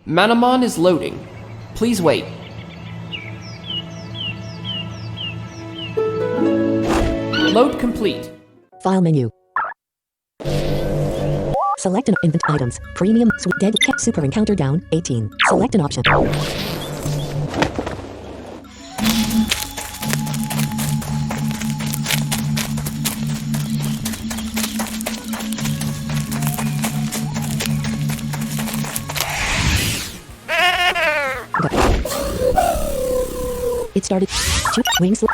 Manamon is loading. Please wait. Load complete. File menu. Select an invent items. Premium, sweet, dead, cat, super encounter down, 18. Select an option. Go. It started. Shoot, wings. Up.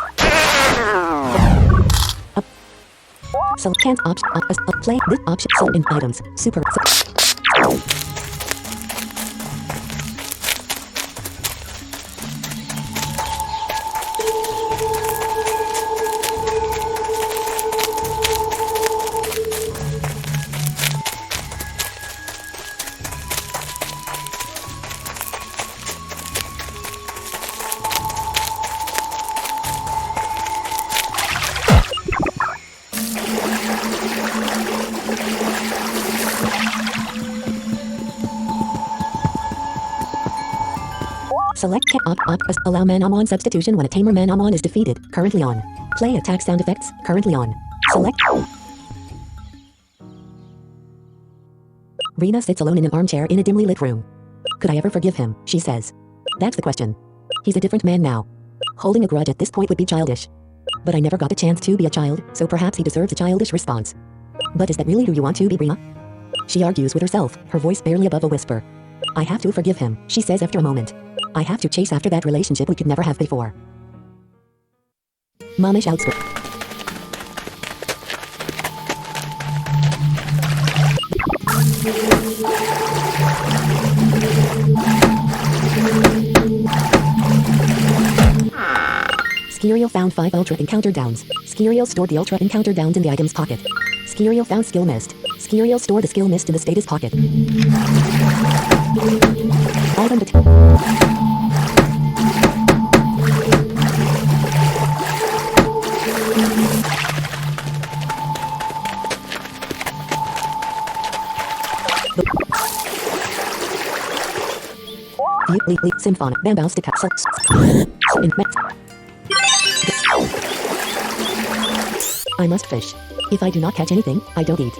Select can't option. Play this option. So in items. Super. Select allow Manamon substitution when a tamer Manamon is defeated. Currently on. Play attack sound effects. Currently on. Select. Rena sits alone in an armchair in a dimly lit room. Could I ever forgive him? She says. That's the question. He's a different man now. Holding a grudge at this point would be childish. But I never got a chance to be a child, so perhaps he deserves a childish response. But is that really who you want to be, Rena? She argues with herself, her voice barely above a whisper. I have to forgive him, she says after a moment. I have to chase after that relationship we could never have before. Mama shouts. Skirio found 5 Ultra Encounter Downs. Skirio stored the Ultra Encounter Downs in the item's pocket. Skirio found Skill Mist. Skirio stored the Skill Mist in the status pocket. Item Symphonic Bambastica. I must fish. If I do not catch anything, I don't eat.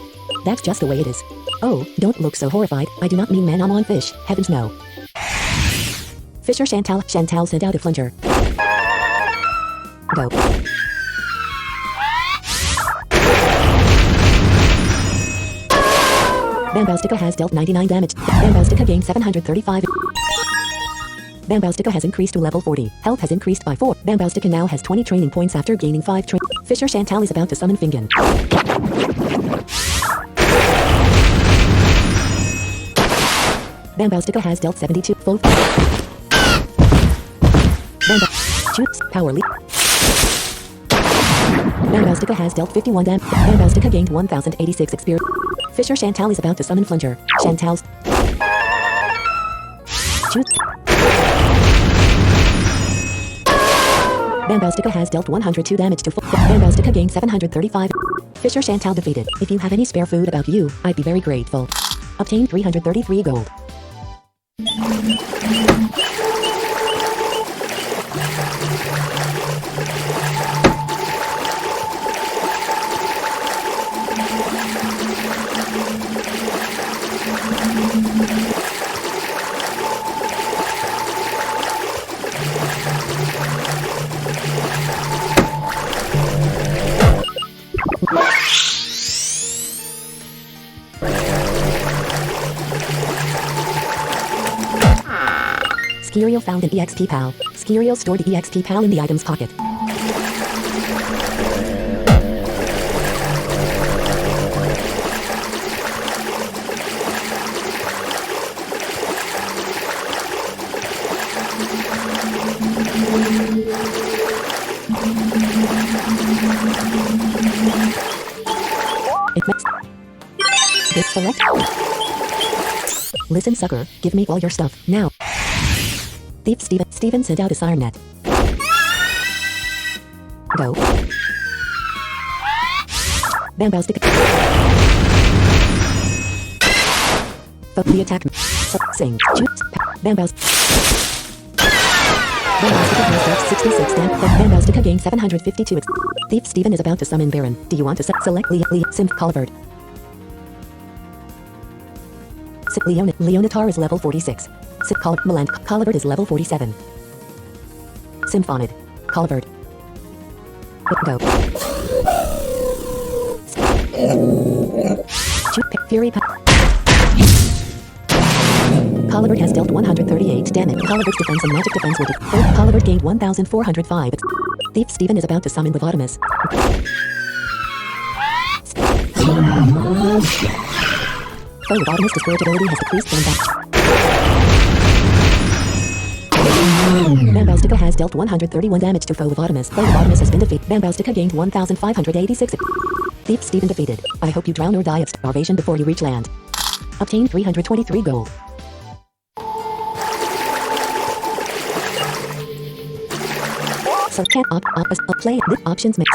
That's just the way it is. Oh, don't look so horrified. I do not mean Manamon fish. Heavens no. Fisher Chantal sent out a flinger. Go. Bambastica has dealt 99 damage. Bambastica gained 735. Bambastica has increased to level 40. Health has increased by 4. Bambastica now has 20 training points after gaining 5 Fisher Chantal is about to summon Fingen. Bambastica has dealt 72. Full. Shoots. Power leap. Bambastica has dealt 51 damage. Bambastica gained 1086 experience. Fisher Chantal is about to summon Flinger. Chantal's. Shoot. Bambastica has dealt 102 damage to Bambastica gained 735. Fisher Chantal defeated. If you have any spare food about you, I'd be very grateful. Obtain 333 gold. Skirio found an EXP pal. Skirio stored the EXP pal in the item's pocket. Select. Listen, sucker, give me all your stuff, now. Thief Steven sent out a siren net. Go. Bambastic. The attack. Sing. Shoot. Bamboustica has dealt 66 damage. Bamboustica gained 752. Thief Steven is about to summon Baron. Do you want to select Sim Colivert? Leonatar is level 46. Meland Colivert is level 47. Symphonid. Colivert. Go. Fury. Colivert has dealt 138 damage. Colivert's defense and magic defense were Colivert gained 1,405. Thief Steven is about to summon Lobotomus. Lobotomus' discourage ability has decreased Bamboustica has dealt 131 damage to Lobotomus. Lobotomus has been defeated. Bamboustica gained 1,586. Thief Steven defeated. I hope you drown or die of starvation before you reach land. Obtain 323 gold. So can't play the options mix.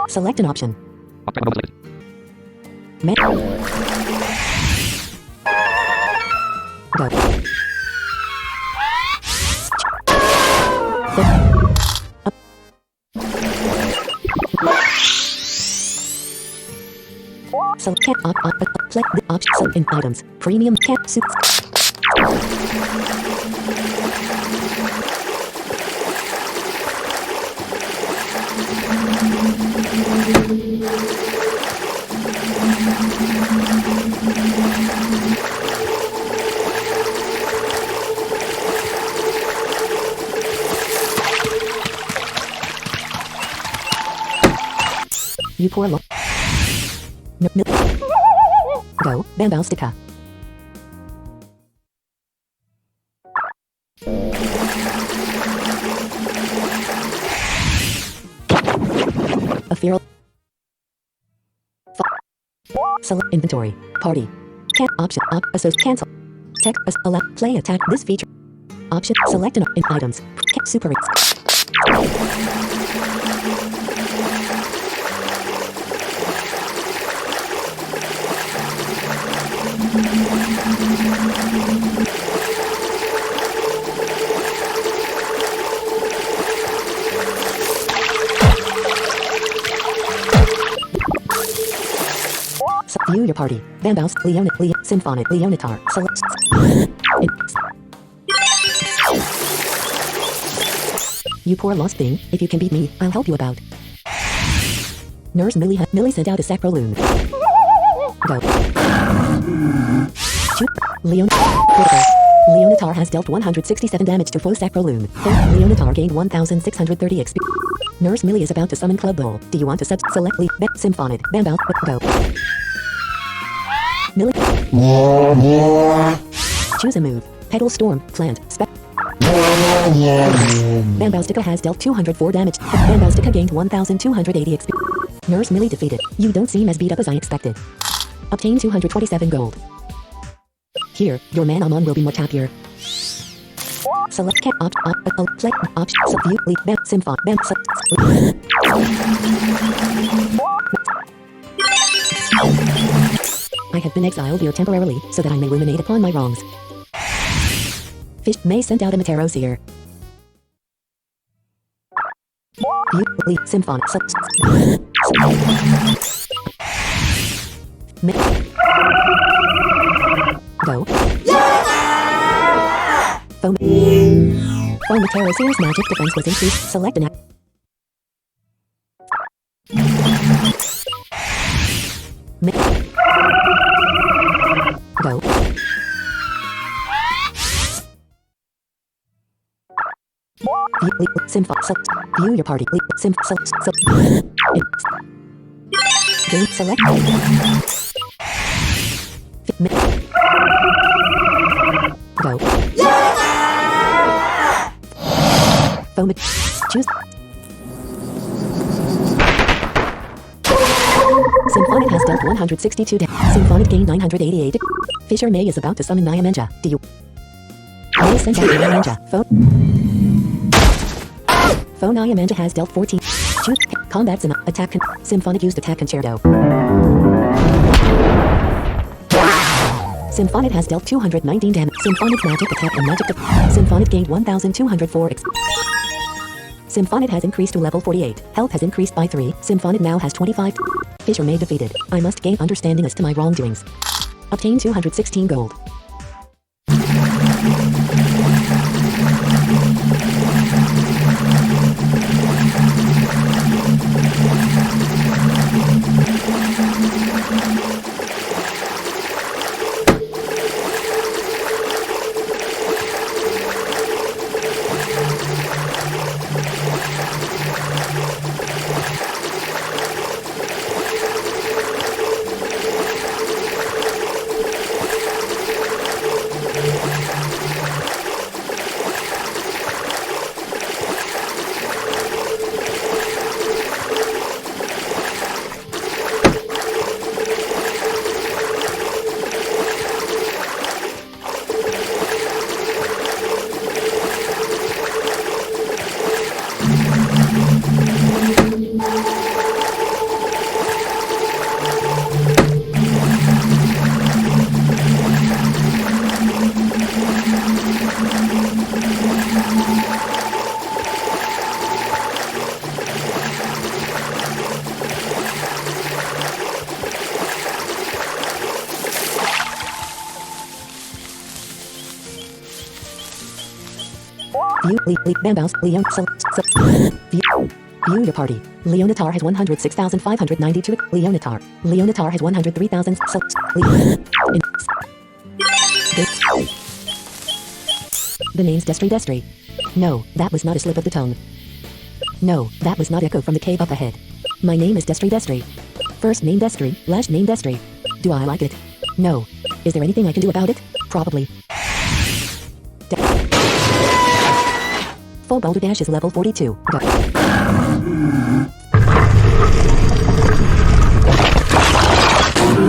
Select an option. Go. So can't play the option so in items. Premium can't suits. You poor lo- Go, Bamboustica. A feral. Select inventory. Party. Can't option. Cancel. Tech. Allow. Play attack. This feature. Option. Select an in items. Super. View your party. Bambouse, Symphonic, Leonatar. Select. You poor lost thing. If you can beat me, I'll help you about. Nurse Millie sent out a sacroloon. Go. Shoot. Leonatar has dealt 167 damage to foe sacroloon. Leonatar gained 1,630 XP. Nurse Millie is about to summon Club Bowl. Do you want to select Symphonic, Bambouse, go. Millie. Choose a move. Petal Storm, Plant, Spec. Bamboustica has dealt 204 damage. Bamboustica gained 1,280 XP. Nurse Millie defeated. You don't seem as beat up as I expected. Obtain 227 gold. Here, your Manamon will be much happier. Select play option view Symphon I have been exiled here temporarily, so that I may ruminate upon my wrongs. Fish May sent out a Materos here. Symphon Go. Foam Materos' magic defense was increased. Select an app. Go. View your party. Game select. Go. Foam. Choose. Symphonic has dealt 162 damage. Symphonic gained 988. Fisher May is about to summon Nyamenja. Do you? May sent out Nyamenja. Phone Amanda has dealt 14. Choose combat sim attack symphonic used attack concerto. Symphonic has dealt 219 damage. Symphonic magic attack and magic Symphonic gained 1204 Symphonic has increased to level 48. Health has increased by 3. Symphonic now has 25. Fisher Maid defeated. I must gain understanding as to my wrongdoings. Obtain 216 gold. View, Bambouse, Leon, View your party. Leonatar has 106,592. Leonatar has 103,000. The name's Destry. No, that was not a slip of the tongue. No, that was not echo from the cave up ahead. My name is Destry. First name Destry, last name Destry. Do I like it? No. Is there anything I can do about it? Probably. Full Boulder Dash is level 42. Go.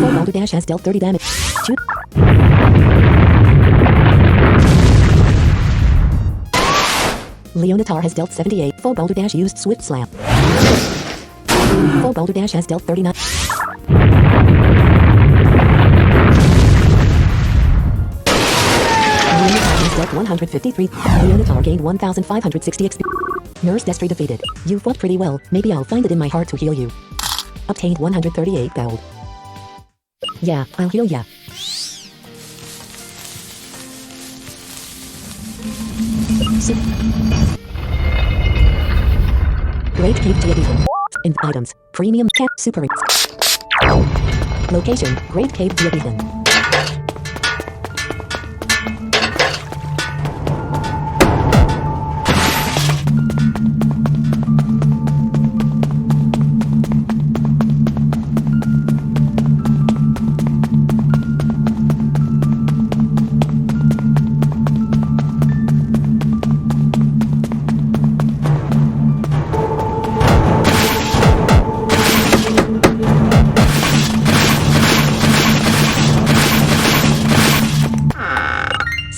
Full Boulder Dash has dealt 30 damage. Shoot. Leonatar has dealt 78. Full Boulder Dash used Swift Slam. Full Boulder Dash has dealt 39. Leonatar has dealt 153. Leonatar gained 1,560 XP. Nurse Destry defeated. You fought pretty well. Maybe I'll find it in my heart to heal you. Obtained 138 gold. Yeah, I'll heal ya. Great Cave Diabetes. In items. Premium Cat Super. Location. Great Cave Diabetes.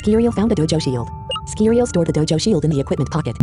Skiriel found a dojo shield. Skiriel stored the dojo shield in the equipment pocket.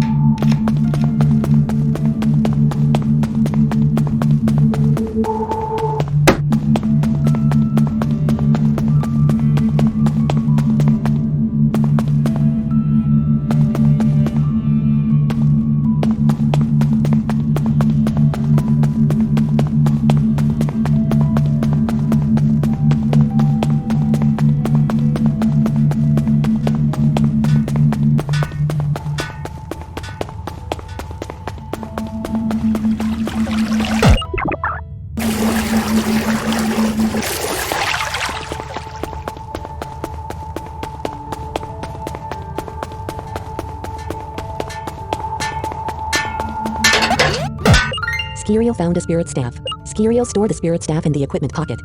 Skiriel found a spirit staff. Skiriel stored the spirit staff in the equipment pocket.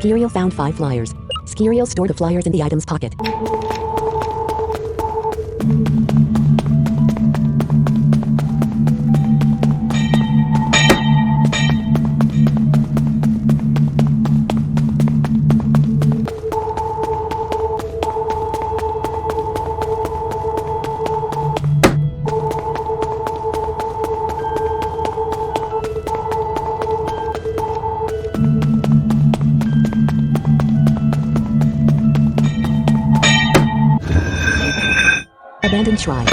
Skiriel found 5 flyers. Skiriel stored the flyers in the item's pocket. Abandoned shrine.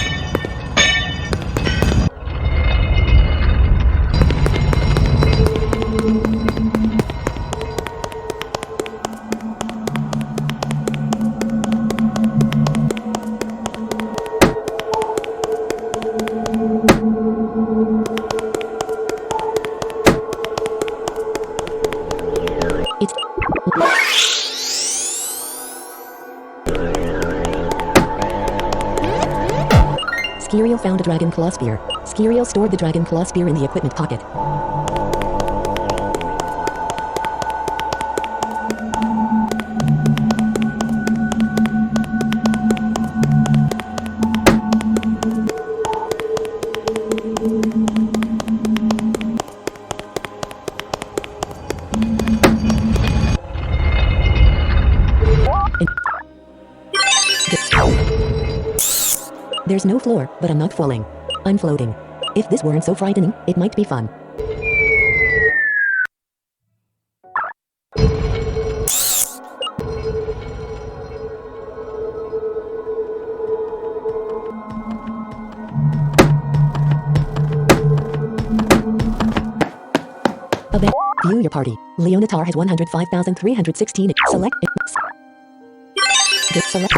It's Skiriel found a dragon claw spear. Skiriel stored the dragon claw spear in the equipment pocket. There's no floor, but I'm not falling. I'm floating. If this weren't so frightening, it might be fun. View your party. Leonatar has 105,316. Select it. Select.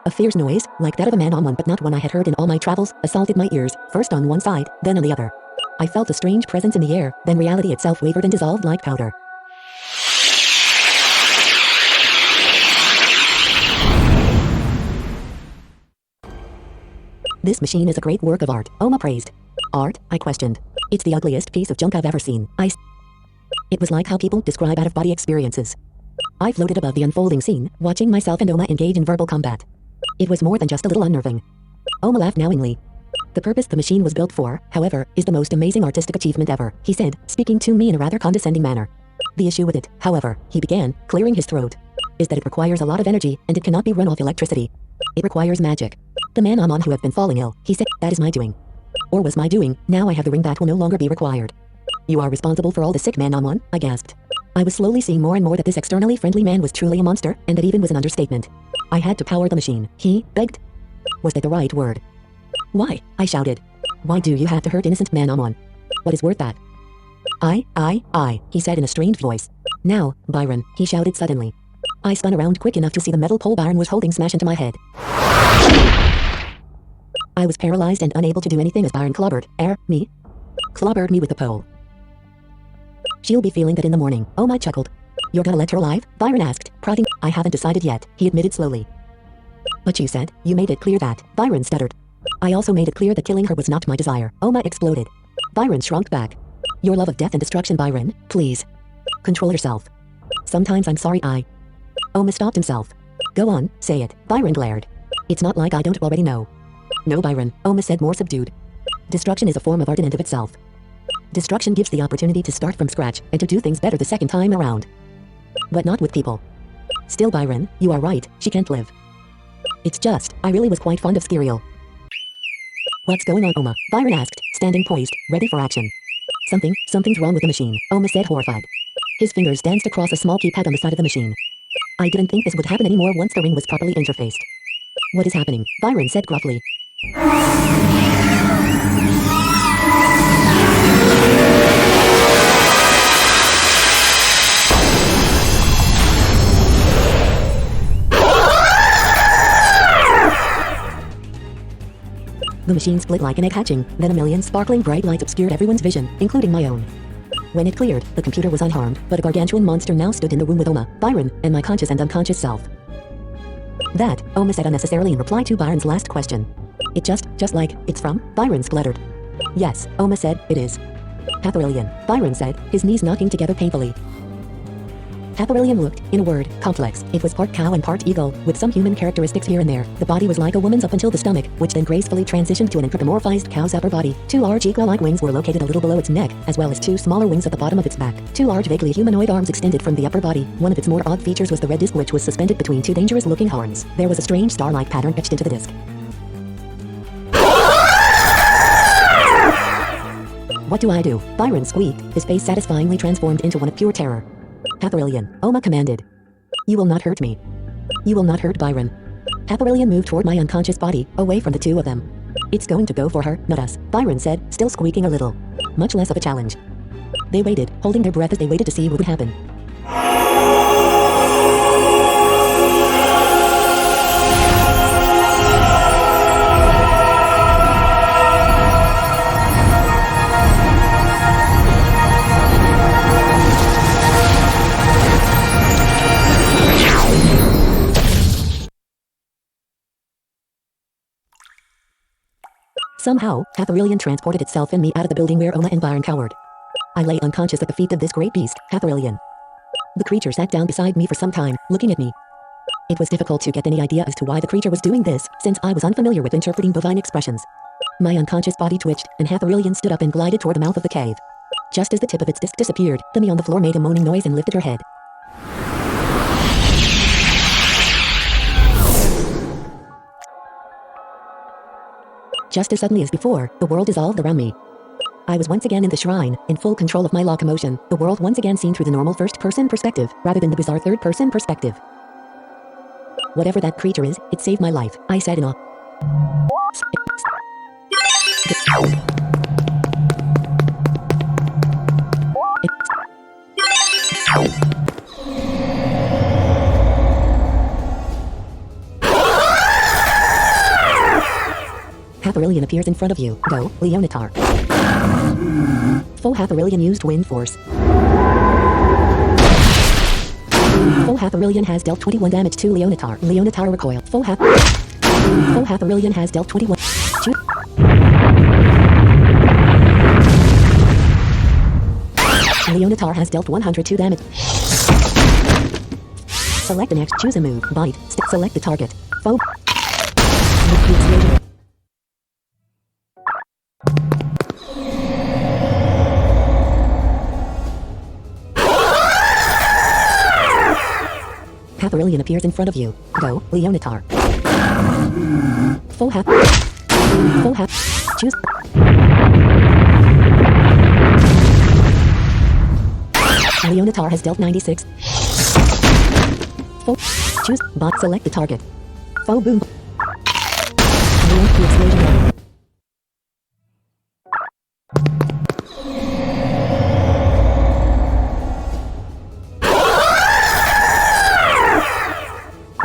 A fierce noise, like that of a Manamon but not one I had heard in all my travels, assaulted my ears, first on one side, then on the other. I felt a strange presence in the air, then reality itself wavered and dissolved like powder. This machine is a great work of art, Oma praised. Art? I questioned. It's the ugliest piece of junk I've ever seen. It was like how people describe out-of-body experiences. I floated above the unfolding scene, watching myself and Oma engage in verbal combat. It was more than just a little unnerving. Oma laughed knowingly. The purpose the machine was built for, however, is the most amazing artistic achievement ever, he said, speaking to me in a rather condescending manner. The issue with it, however, he began, clearing his throat, is that it requires a lot of energy, and it cannot be run off electricity. It requires magic. The Manamon who have been falling ill, he said, that is my doing. Or was my doing, now I have the ring that will no longer be required. You are responsible for all the sick Manamon, I gasped. I was slowly seeing more and more that this externally friendly man was truly a monster, and that even was an understatement. I had to power the machine, he begged. Was that the right word? Why? I shouted. Why do you have to hurt innocent Manamon? What is worth that? He said in a strained voice. Now, Byron, he shouted suddenly. I spun around quick enough to see the metal pole Byron was holding smash into my head. I was paralyzed and unable to do anything as Byron clobbered me with the pole. She'll be feeling that in the morning, Oma chuckled. You're gonna let her alive? Byron asked, prodding. I haven't decided yet, he admitted slowly. But you said, you made it clear that, Byron stuttered. I also made it clear that killing her was not my desire, Oma exploded. Byron shrunk back. Your love of death and destruction, Byron, please. Control yourself. Sometimes I'm sorry Oma stopped himself. Go on, say it, Byron glared. It's not like I don't already know. No, Byron, Oma said more subdued. Destruction is a form of art in and of itself. Destruction gives the opportunity to start from scratch and to do things better the second time around. But not with people. Still, Byron, you are right, she can't live. It's just, I really was quite fond of Skiriel. What's going on, Oma? Byron asked, standing poised, ready for action. Something's wrong with the machine, Oma said horrified. His fingers danced across a small keypad on the side of the machine. I didn't think this would happen anymore once the ring was properly interfaced. What is happening? Byron said gruffly. The The machine split like an egg hatching, then a million sparkling bright lights obscured everyone's vision, including my own. When it cleared, the computer was unharmed, but a gargantuan monster now stood in the room with Oma, Byron, and my conscious and unconscious self. That, Oma said unnecessarily in reply to Byron's last question. It just like, it's from, Byron spluttered. Yes, Oma said, it is. Hatherillion, Byron said, his knees knocking together painfully. Hatherillion looked, in a word, complex. It was part cow and part eagle, with some human characteristics here and there. The body was like a woman's up until the stomach, which then gracefully transitioned to an anthropomorphized cow's upper body. Two large eagle-like wings were located a little below its neck, as well as two smaller wings at the bottom of its back. Two large vaguely humanoid arms extended from the upper body. One of its more odd features was the red disc which was suspended between two dangerous-looking horns. There was a strange star-like pattern etched into the disc. What do I do? Byron squeaked, his face satisfyingly transformed into one of pure terror. Hatherillion, Oma commanded. You will not hurt me. You will not hurt Byron. Hatherillion moved toward my unconscious body, away from the two of them. It's going to go for her, not us, Byron said, still squeaking a little. Much less of a challenge. They waited, holding their breath as they waited to see what would happen. Somehow, Hatherillion transported itself and me out of the building where Oma and Byron cowered. I lay unconscious at the feet of this great beast, Hatherillion. The creature sat down beside me for some time, looking at me. It was difficult to get any idea as to why the creature was doing this, since I was unfamiliar with interpreting bovine expressions. My unconscious body twitched, and Hatherillion stood up and glided toward the mouth of the cave. Just as the tip of its disc disappeared, the me on the floor made a moaning noise and lifted her head. Just as suddenly as before, the world dissolved around me. I was once again in the shrine, in full control of my locomotion, the world once again seen through the normal first-person perspective, rather than the bizarre third-person perspective. Whatever that creature is, it saved my life, I said in awe. Hatherillion appears in front of you. Go, Leonatar. Full Hatherillion used wind force. Full Hatherillion has dealt 21 damage to Leonatar. Leonatar recoil. Full Hatherillion has dealt 21. Leonatar has dealt 102 damage. Select the next. Choose a move. Bite. Select the target. Foe. Hatherillion appears in front of you. Go, Leonatar. Full half. Choose. Leonatar has dealt 96. Full. Choose. Bot. Select the target. Foe boom. The explosion.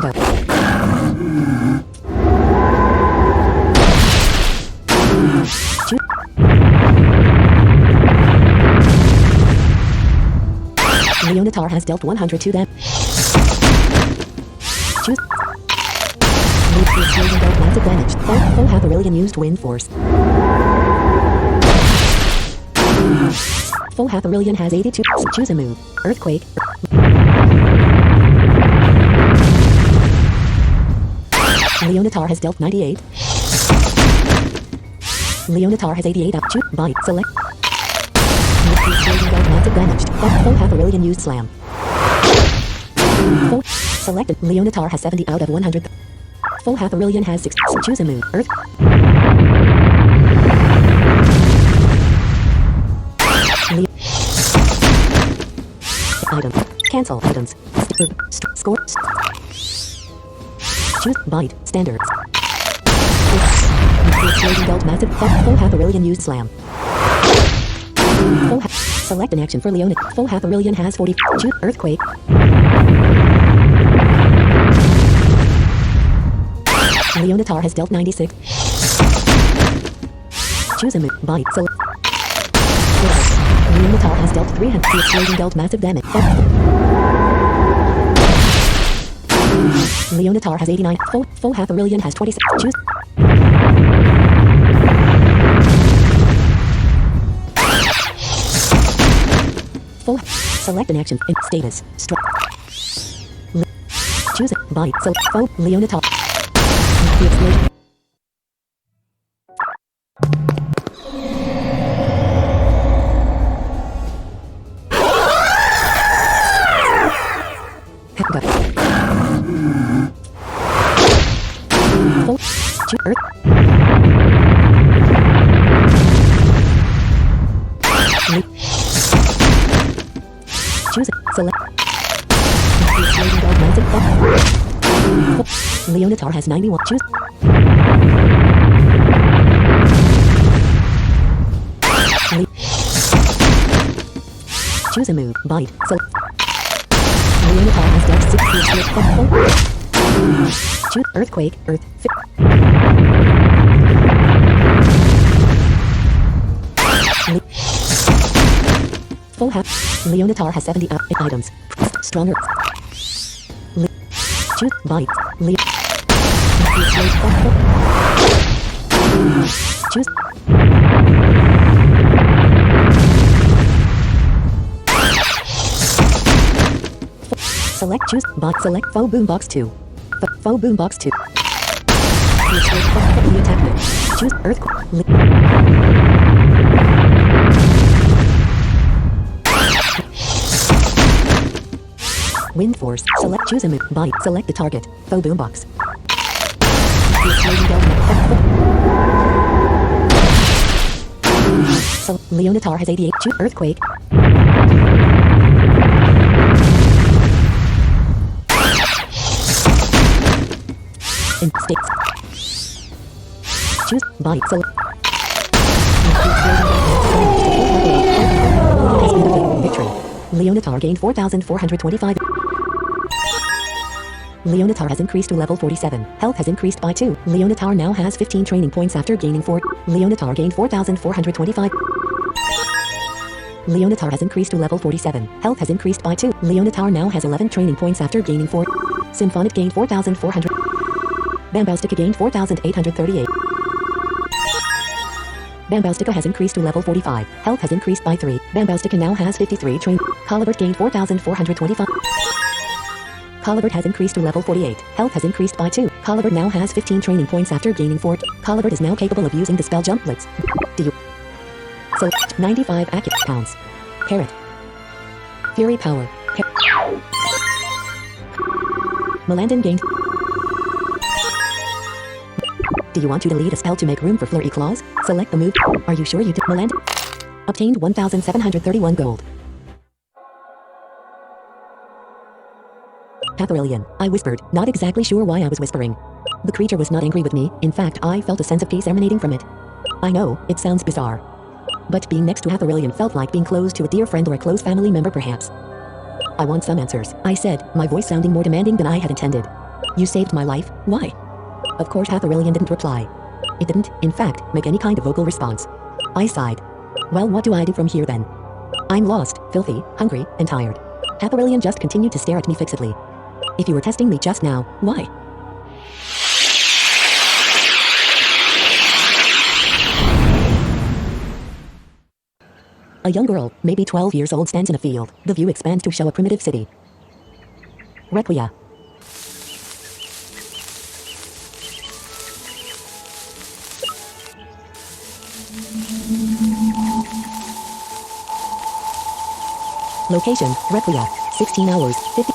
Go. Choose. Leonatar has dealt 102 damage. Choose. The explosion dealt massive damage. Full Hatherillion used wind force. Full Hatherillion has 82. Choose a move. Earthquake. Leonatar has dealt 98. Leonatar has 88 up. Choose. Bite. Select. The explosion dealt massive damage. Full Hatherillion used slam. Full. Selected. Leonatar has 70 out of 100. Full Hatherillion has 6. Choose a move. Earth. Item. Cancel items. Score. Choose. Bite. Standards. The explosion dealt massive. Full Hatherillion used slam. Select an action for Leona. Full Hatherillion has 40. Choose. Earthquake. Leonatar has dealt 96. Choose a move. Bite. Select. Leonatar has dealt 300. The explosion dealt massive damage. Leonatar has 89. Full half a million has 26. Choose. Full. Select an action. In status. Choose it. Bite. Select. Full. Leonatar. The explosion. Go. Full. Choose Earth. Choose it. Select. Leonatar has 91. Choose. Choose a move. Bite. Select. Leonatar has dealt 6. Choose Earthquake. Earth. Full half. Leonatar has 70 items. Stronger. Choose Bite. Choose. Select. Choose. Bot. Select. Faux Boombox 2. Faux Boombox 2. The attack move. Choose Earthquake. Wind Force. Select. Choose a move. Bite. Select the target. Faux Boombox. So, Leonatar has 88. Choose Earthquake. In states. Choose Bite. Select. Victory. Leonatar gained 4,425. Leonatar has increased to level 47. Health has increased by 2. Leonatar now has 15 training points after gaining 4. Leonatar gained 4,425. Leonatar has increased to level 47. Health has increased by 2. Leonatar now has 11 training points after gaining 4. Symphonic gained 4,400. Bamboustica gained 4,838. Bamboustica has increased to level 45. Health has increased by 3. Bamboustica now has 53 train. Colibert gained 4,425. Colibert has increased to level 48. Health has increased by 2. Colibert now has 15 training points after gaining 4. Colibert is now capable of using the spell Jump Blitz. Do you? So, 95 accurate pounds. Parrot. Fury power. Melandon gained. Do you want to delete a spell to make room for Flurry Claws? Select the move. Are you sure you did? Melandon obtained 1,731 gold. Pathrillion, I whispered, not exactly sure why I was whispering. The creature was not angry with me. In fact, I felt a sense of peace emanating from it. I know, it sounds bizarre. But being next to Pathrillion felt like being close to a dear friend or a close family member perhaps. I want some answers, I said, my voice sounding more demanding than I had intended. You saved my life, why? Of course Pathrillion didn't reply. It didn't, in fact, make any kind of vocal response. I sighed. Well, what do I do from here then? I'm lost, filthy, hungry, and tired. Pathrillion just continued to stare at me fixedly. If you were testing me just now, why? A young girl, maybe 12 years old, stands in a field. The view expands to show a primitive city. Requiem. Location, Requiem. 16 hours, 50.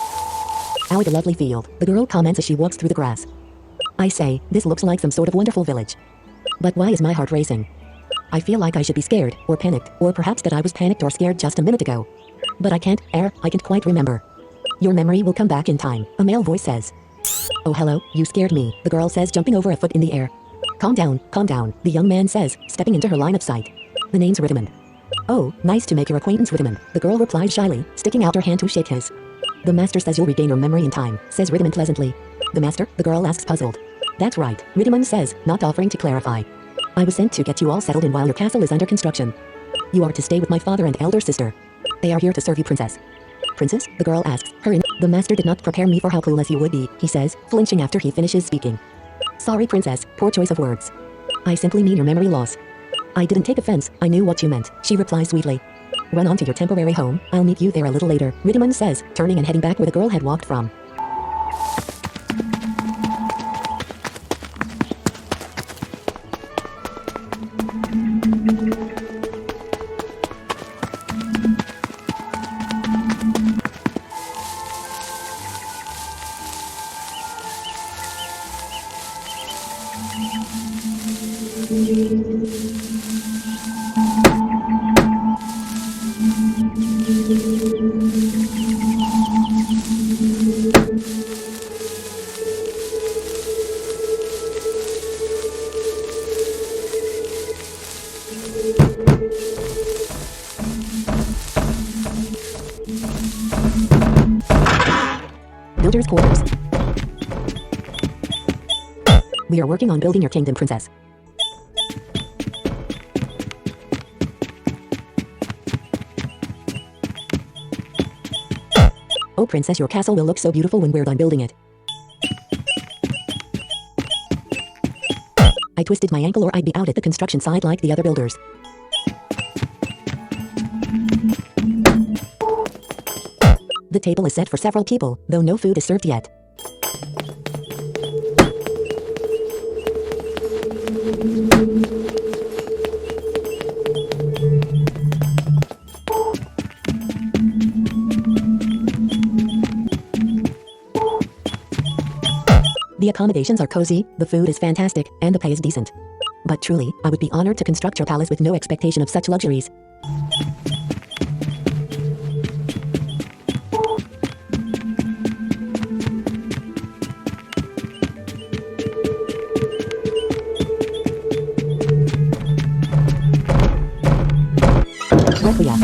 Hour the lovely field, the girl comments as she walks through the grass. I say, this looks like some sort of wonderful village. But why is my heart racing? I feel like I should be scared, or panicked, or perhaps that I was panicked or scared just a minute ago. But I can't quite remember. Your memory will come back in time, a male voice says. Oh hello, you scared me, the girl says, jumping over a foot in the air. Calm down, the young man says, stepping into her line of sight. The name's Ridimund. Oh, nice to make your acquaintance, Ridimund, the girl replied shyly, sticking out her hand to shake his. The master says you'll regain your memory in time, says Ridimund pleasantly. The master, the girl asks puzzled. That's right, Ridimund says, not offering to clarify. I was sent to get you all settled in while your castle is under construction. You are to stay with my father and elder sister. They are here to serve you, princess. Princess? The girl asks. The master did not prepare me for how clueless you would be, he says, flinching after he finishes speaking. Sorry, princess, poor choice of words. I simply mean your memory loss. I didn't take offense, I knew what you meant, she replies sweetly. Run on to your temporary home, I'll meet you there a little later, Manamon says, turning and heading back where the girl had walked from. Builder's quarters. We are working on building your kingdom, princess. Oh, princess, your castle will look so beautiful when we're done building it. I twisted my ankle or I'd be out at the construction site like the other builders. The table is set for several people, though no food is served yet. The accommodations are cozy, the food is fantastic, and the pay is decent. But truly, I would be honored to construct your palace with no expectation of such luxuries. Requiem.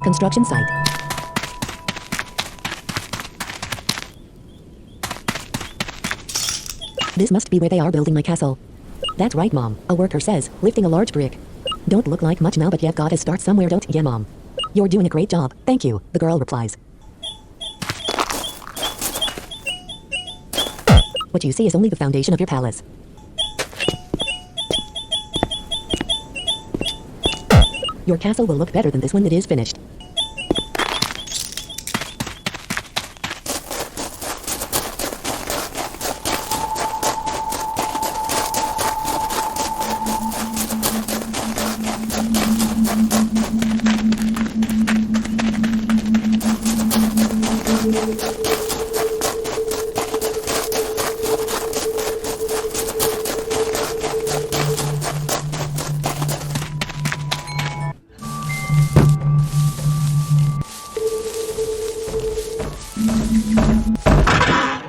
Construction site. This must be where they are building my castle. That's right, Mom, a worker says, lifting a large brick. Don't look like much now, but yet gotta start somewhere, don't ya, Mom? You're doing a great job, thank you, the girl replies. What you see is only the foundation of your palace. Your castle will look better than this when it is finished.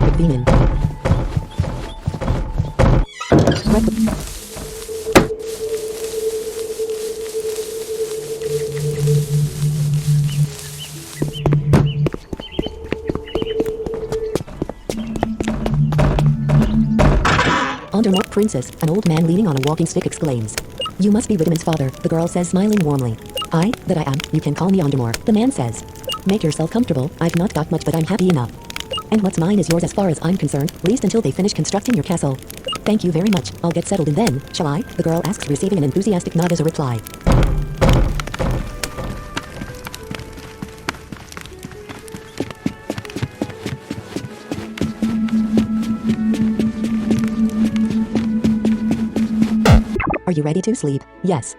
Requiem. Undermore Princess, an old man leaning on a walking stick exclaims. You must be Requiem's father, the girl says, smiling warmly. That I am, you can call me Undermore, the man says. Make yourself comfortable, I've not got much but I'm happy enough. And what's mine is yours as far as I'm concerned, at least until they finish constructing your castle. Thank you very much, I'll get settled in then, shall I? The girl asks, receiving an enthusiastic nod as a reply. Are you ready to sleep? Yes.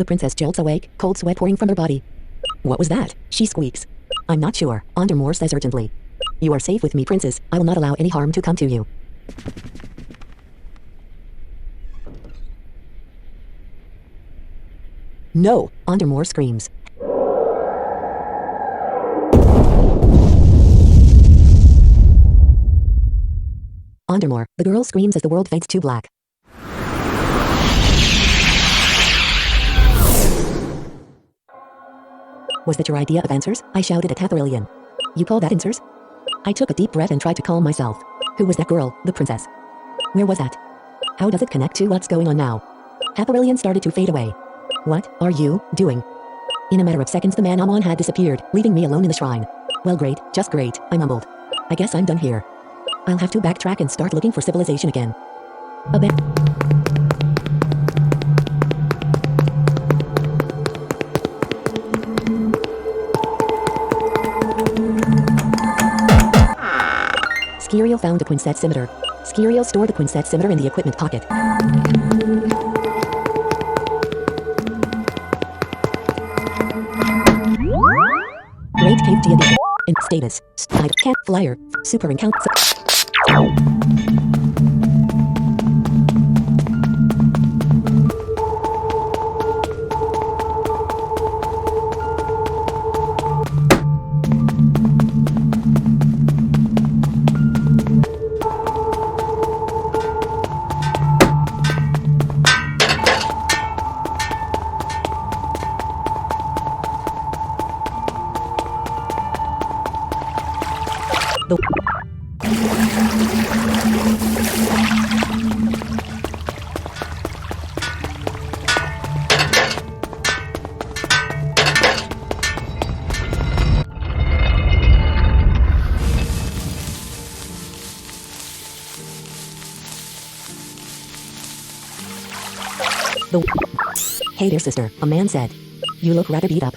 The princess jolts awake, cold sweat pouring from her body. What was that? She squeaks. I'm not sure, Ondermore says urgently. You are safe with me, princess. I will not allow any harm to come to you. No, Ondermore screams. Ondermore, the girl screams as the world fades to black. Was that your idea of answers? I shouted at Hatherillion. You call that answers? I took a deep breath and tried to calm myself. Who was that girl, the princess? Where was that? How does it connect to what's going on now? Hatherillion started to fade away. What are you doing? In a matter of seconds the Manamon had disappeared, leaving me alone in the shrine. Well, great, just great, I mumbled. I guess I'm done here. I'll have to backtrack and start looking for civilization again. Skiriel found a quinset scimitar. Skiriel stored the quinset scimitar in the equipment pocket. Great cave diadem. In status. Side camp flyer. Super encounter. Hey there, sister, a man said. You look rather beat up.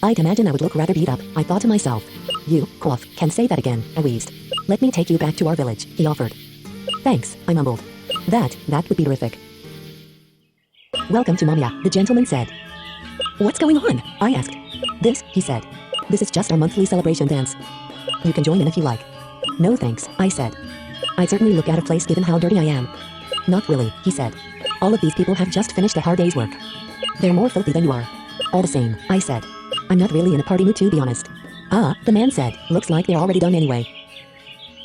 I'd imagine I would look rather beat up, I thought to myself. You, quaff, can say that again, I wheezed. Let me take you back to our village, he offered. Thanks, I mumbled. That would be terrific. Welcome to Momia, the gentleman said. What's going on? I asked. This, he said. This is just our monthly celebration dance. You can join in if you like. No thanks, I said. I'd certainly look out of place given how dirty I am. Not really, he said. All of these people have just finished a hard day's work. They're more filthy than you are. All the same, I said. I'm not really in a party mood to be honest. Ah, the man said. Looks like they're already done anyway.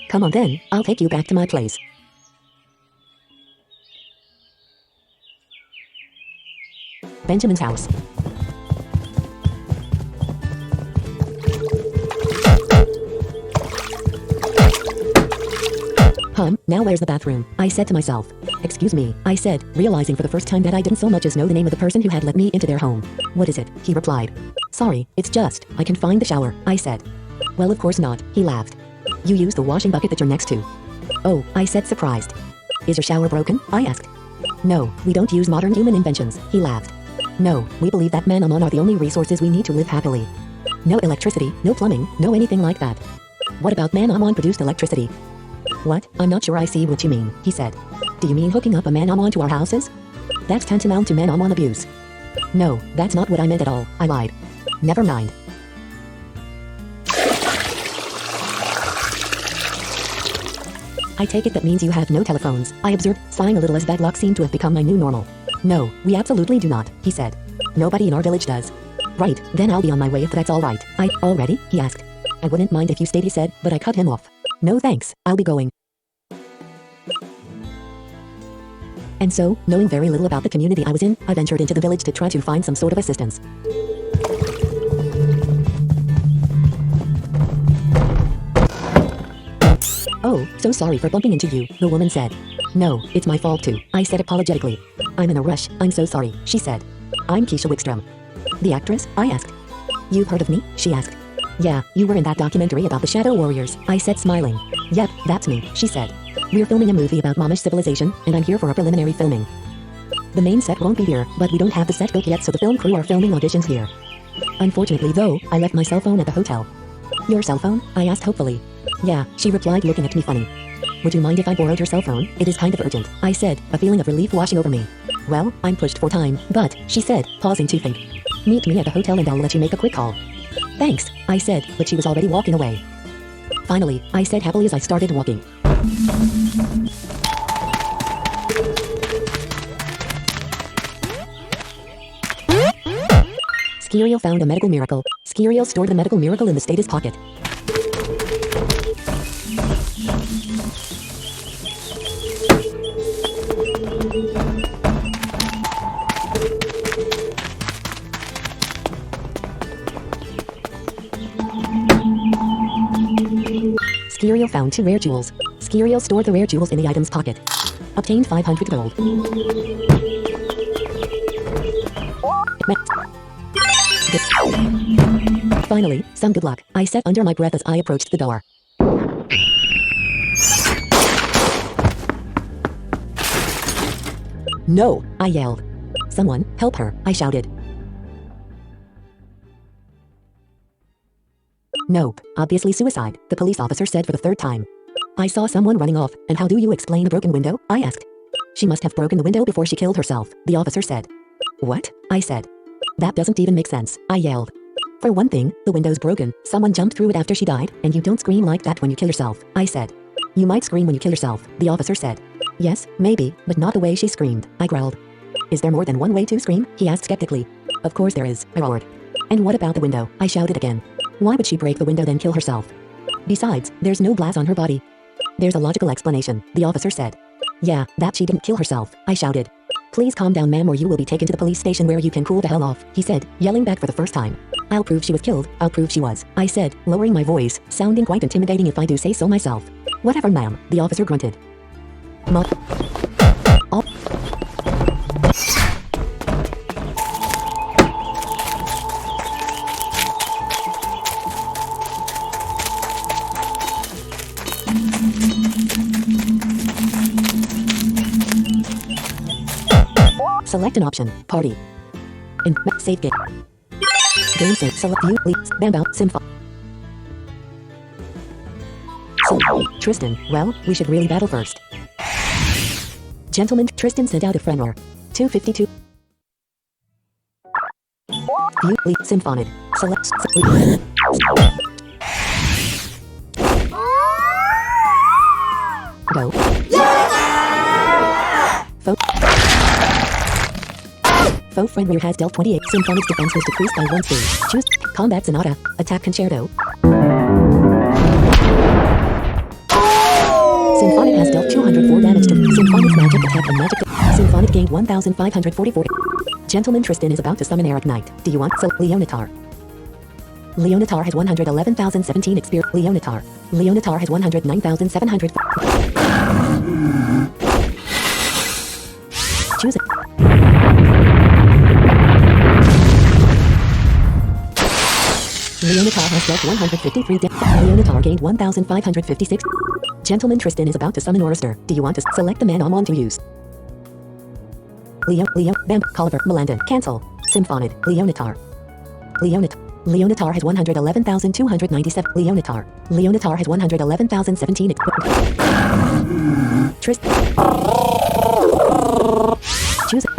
Come on then, I'll take you back to my place. Benjamin's house. Now where's the bathroom? I said to myself. Excuse me, I said, realizing for the first time that I didn't so much as know the name of the person who had let me into their home. What is it? He replied. Sorry, it's just, I can find the shower, I said. Well, of course not, he laughed. You use the washing bucket that you're next to. Oh, I said, surprised. Is your shower broken? I asked. No, we don't use modern human inventions, he laughed. No, we believe that Manamon are the only resources we need to live happily. No electricity, no plumbing, no anything like that. What about Manamon produced electricity? What? I'm not sure I see what you mean, he said. Do you mean hooking up a Manamon to our houses? That's tantamount to Manamon abuse. No, that's not what I meant at all, I lied. Never mind. I take it that means you have no telephones, I observed, sighing a little as bad luck seemed to have become my new normal. No, we absolutely do not, he said. Nobody in our village does. Right, then I'll be on my way if that's alright. Already? He asked. I wouldn't mind if you stayed, he said, but I cut him off. No thanks, I'll be going. And so, knowing very little about the community I was in, I ventured into the village to try to find some sort of assistance. Oh, so sorry for bumping into you, the woman said. No, it's my fault too, I said apologetically. I'm in a rush, I'm so sorry, she said. I'm Keisha Wickstrom. The actress? I asked. You've heard of me? She asked. Yeah, you were in that documentary about the Shadow Warriors, I said smiling. Yep, that's me, she said. We're filming a movie about Momish civilization, and I'm here for a preliminary filming. The main set won't be here, but we don't have the set built yet, so the film crew are filming auditions here. Unfortunately though, I left my cell phone at the hotel. Your cell phone? I asked hopefully. Yeah, she replied looking at me funny. Would you mind if I borrowed your cell phone? It is kind of urgent, I said, a feeling of relief washing over me. Well, I'm pushed for time, but, she said, pausing to think. Meet me at the hotel and I'll let you make a quick call. Thanks, I said, but she was already walking away. Finally, I said happily as I started walking. Skiriel found a medical miracle. Skiriel stored the medical miracle in the status pocket. Skiriel found 2 rare jewels. Skiriel stored the rare jewels in the item's pocket. Obtained 500 gold. Finally, some good luck, I said under my breath as I approached the door. No, I yelled. Someone, help her, I shouted. Nope, obviously suicide, the police officer said for the 3rd time. I saw someone running off, and how do you explain a broken window? I asked. She must have broken the window before she killed herself, the officer said. What? I said. That doesn't even make sense, I yelled. For one thing, the window's broken, someone jumped through it after she died, and you don't scream like that when you kill yourself, I said. You might scream when you kill yourself, the officer said. Yes, maybe, but not the way she screamed, I growled. Is there more than one way to scream? He asked skeptically. Of course there is, I roared. And what about the window? I shouted again. Why would she break the window then kill herself? Besides, there's no glass on her body. There's a logical explanation, the officer said. Yeah, that she didn't kill herself, I shouted. Please calm down ma'am or you will be taken to the police station where you can cool the hell off, he said, yelling back for the first time. I'll prove she was killed, I'll prove she was, I said, lowering my voice, sounding quite intimidating if I do say so myself. Whatever ma'am, the officer grunted. Select an option. Party. In save game. Game save. Select view. Leaps. Bambow. Simfa. So, Tristan. Well, we should really battle first. Gentlemen, Tristan sent out a friendler. 252. View. Leap. Symphonid. Select. Go. Foe friendly has dealt 28. Symphonid's defense was decreased by 1 stage. Choose Combat Sonata. Attack Concerto. Symphonid has dealt 204 damage to Symphonid's magic attack and magic. Symphonid gained 1,544. Gentleman Tristan is about to summon Eric Knight. Do you want so Leonatar? Leonatar has 111,017 experience. Leonatar has 109,700. Choose it. Leonatar has dealt 153 Leonatar gained 1,556. Gentleman Tristan is about to summon Orister. Do you want to select the Manamon to use? Leo, Bam, Colliver, Melandon, cancel. Symphonid, Leonatar. Leonatar has 111,297. Leonatar has 111,017. Tristan. Choose it.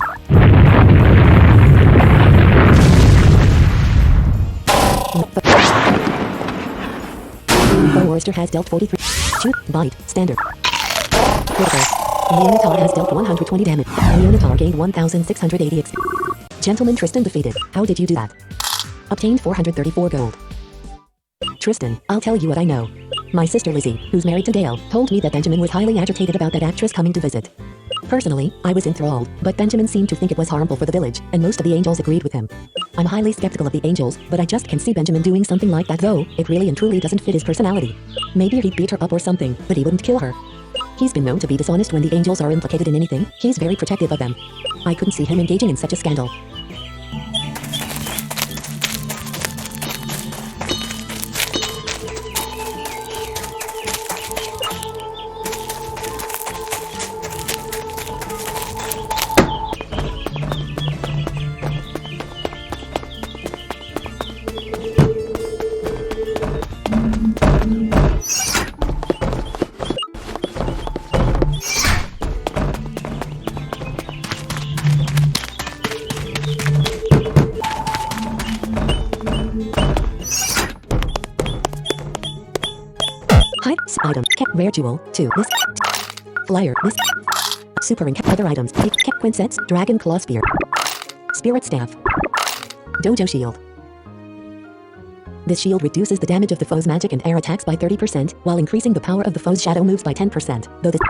Orister has dealt 43. Shoot, bite, standard. Critical. Leonatar has dealt 120 damage. Leonatar gained 1,680 XP. Gentleman Tristan defeated. How did you do that? Obtained 434 gold. Tristan, I'll tell you what I know. My sister Lizzie, who's married to Dale, told me that Benjamin was highly agitated about that actress coming to visit. Personally, I was enthralled, but Benjamin seemed to think it was harmful for the village, and most of the angels agreed with him. I'm highly skeptical of the angels, but I just can't see Benjamin doing something like that though. It really and truly doesn't fit his personality. Maybe he'd beat her up or something, but he wouldn't kill her. He's been known to be dishonest when the angels are implicated in anything. He's very protective of them. I couldn't see him engaging in such a scandal. item. Rare jewel. 2. This. Flyer. This. Super ink. Other items. Quinsets. Dragon claw spear. Spirit staff. Dojo shield. This shield reduces the damage of the foe's magic and air attacks by 30%, while increasing the power of the foe's shadow moves by 10%. Though this.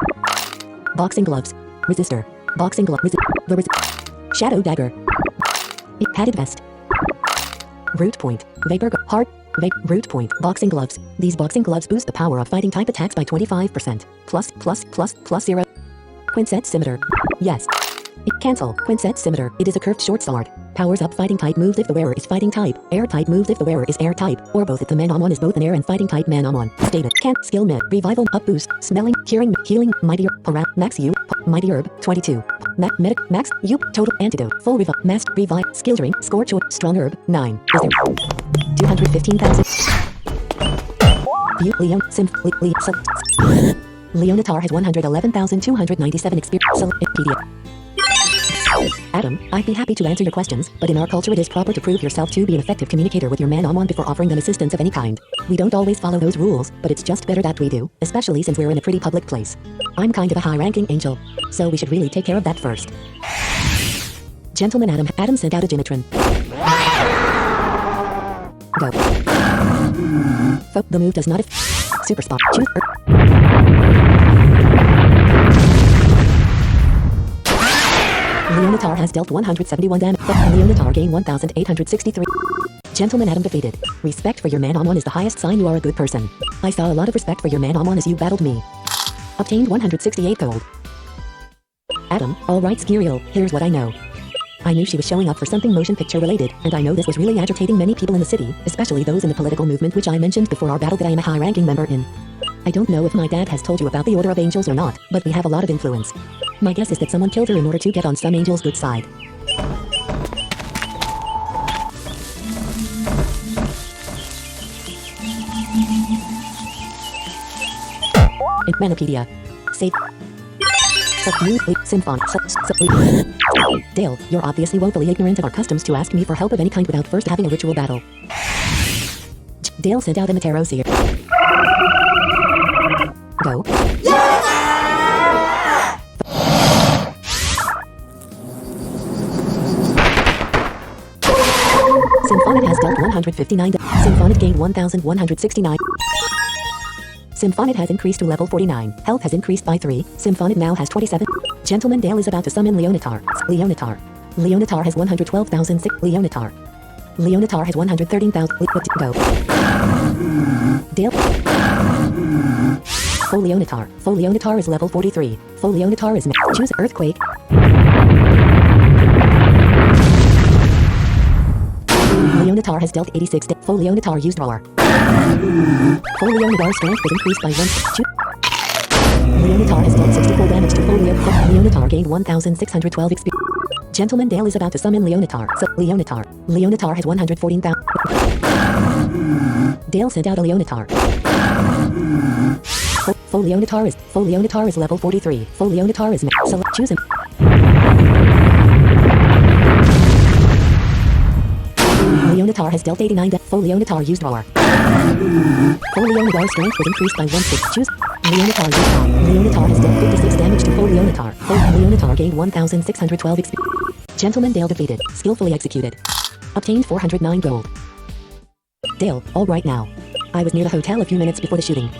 Boxing gloves. Resistor. Boxing glove. Shadow dagger. Padded vest. Root point. Vapor. Heart. Root point. Boxing gloves. These boxing gloves boost the power of fighting type attacks by 25%. Plus 0. Quinset scimitar. Yes. Cancel. Quinset scimitar. It is a curved short sword. Powers up fighting type moves if the wearer is fighting type. Air type moves if the wearer is air type. Or both if the Manamon is both an air and fighting type Manamon. Stated. Can't. Skill mid. Revival. Up boost. Smelling. Curing. Healing. Mighty herb. Max U. Mighty herb. 22. Medic. Max. U. Total. Antidote. Full revive. Master. Revive. Skill drink. Scorch. Strong herb. 9. Is there 215,000. Leon. Leonatar has 111,297 experience. Wikipedia. Adam, I'd be happy to answer your questions, but in our culture it is proper to prove yourself to be an effective communicator with your Manamon before offering them assistance of any kind. We don't always follow those rules, but it's just better that we do, especially since we're in a pretty public place. I'm kind of a high-ranking angel, so we should really take care of that first. Gentleman Adam sent out a Gimatron. Go. The move does not super spot. Choose Leonatar has dealt 171 damage. Leonatar gained 1,863. Gentleman Adam defeated. Respect for your Manamon is the highest sign you are a good person. I saw a lot of respect for your Manamon as you battled me. Obtained 168 gold. Adam, alright Skiriel, here's what I know. I knew she was showing up for something motion picture related, and I know this was really agitating many people in the city, especially those in the political movement which I mentioned before our battle that I am a high-ranking member in. I don't know if my dad has told you about the Order of Angels or not, but we have a lot of influence. My guess is that someone killed her in order to get on some angel's good side. In Manopedia. Save. Dale, you're obviously woefully ignorant of our customs to ask me for help of any kind without first having a ritual battle. Dale sent out a Matero Seer. Go. Symphonet has dealt 159. Symphonet gained 1,169. Symphonet has increased to level 49. Health has increased by 3. Symphonet now has 27. Gentleman Dale is about to summon Leonatar. Leonatar has 112,006. Leonatar has 113,000. Go. Dale. Leonatar is level 43. Leonatar is choose Earthquake. Leonatar has dealt 86. Leonatar used Roar. Leonatar's strength was increased by 1. Leonatar has dealt 64 damage to Leonatar gained 1,612 experience. Gentleman Dale is about to summon Leonatar. Leonatar has 114,000. Dale sent out a Leonatar. Leonatar is level 43. Leonatar is choose him. Leonatar has dealt 89 death. Leonatar used Roar. Leonatar's strength was increased by 1. Choose Leonatar used Roar. Leonatar has dealt 56 damage to Leonatar. Leonatar gained 1,612 experience. Gentleman Dale defeated. Skillfully executed. Obtained 409 gold. Dale, all right now. I was near the hotel a few minutes before the shooting.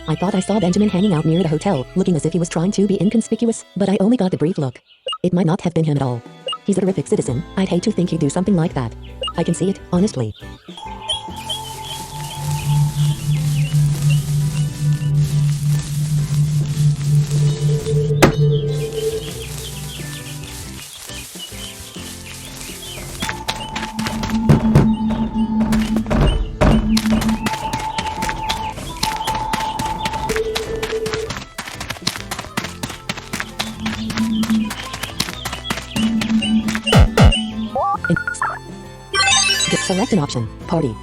I thought I saw Benjamin hanging out near the hotel, looking as if he was trying to be inconspicuous, but I only got a brief look. It might not have been him at all. He's a terrific citizen. I'd hate to think he'd do something like that. I can see it, honestly. Select an option. Party.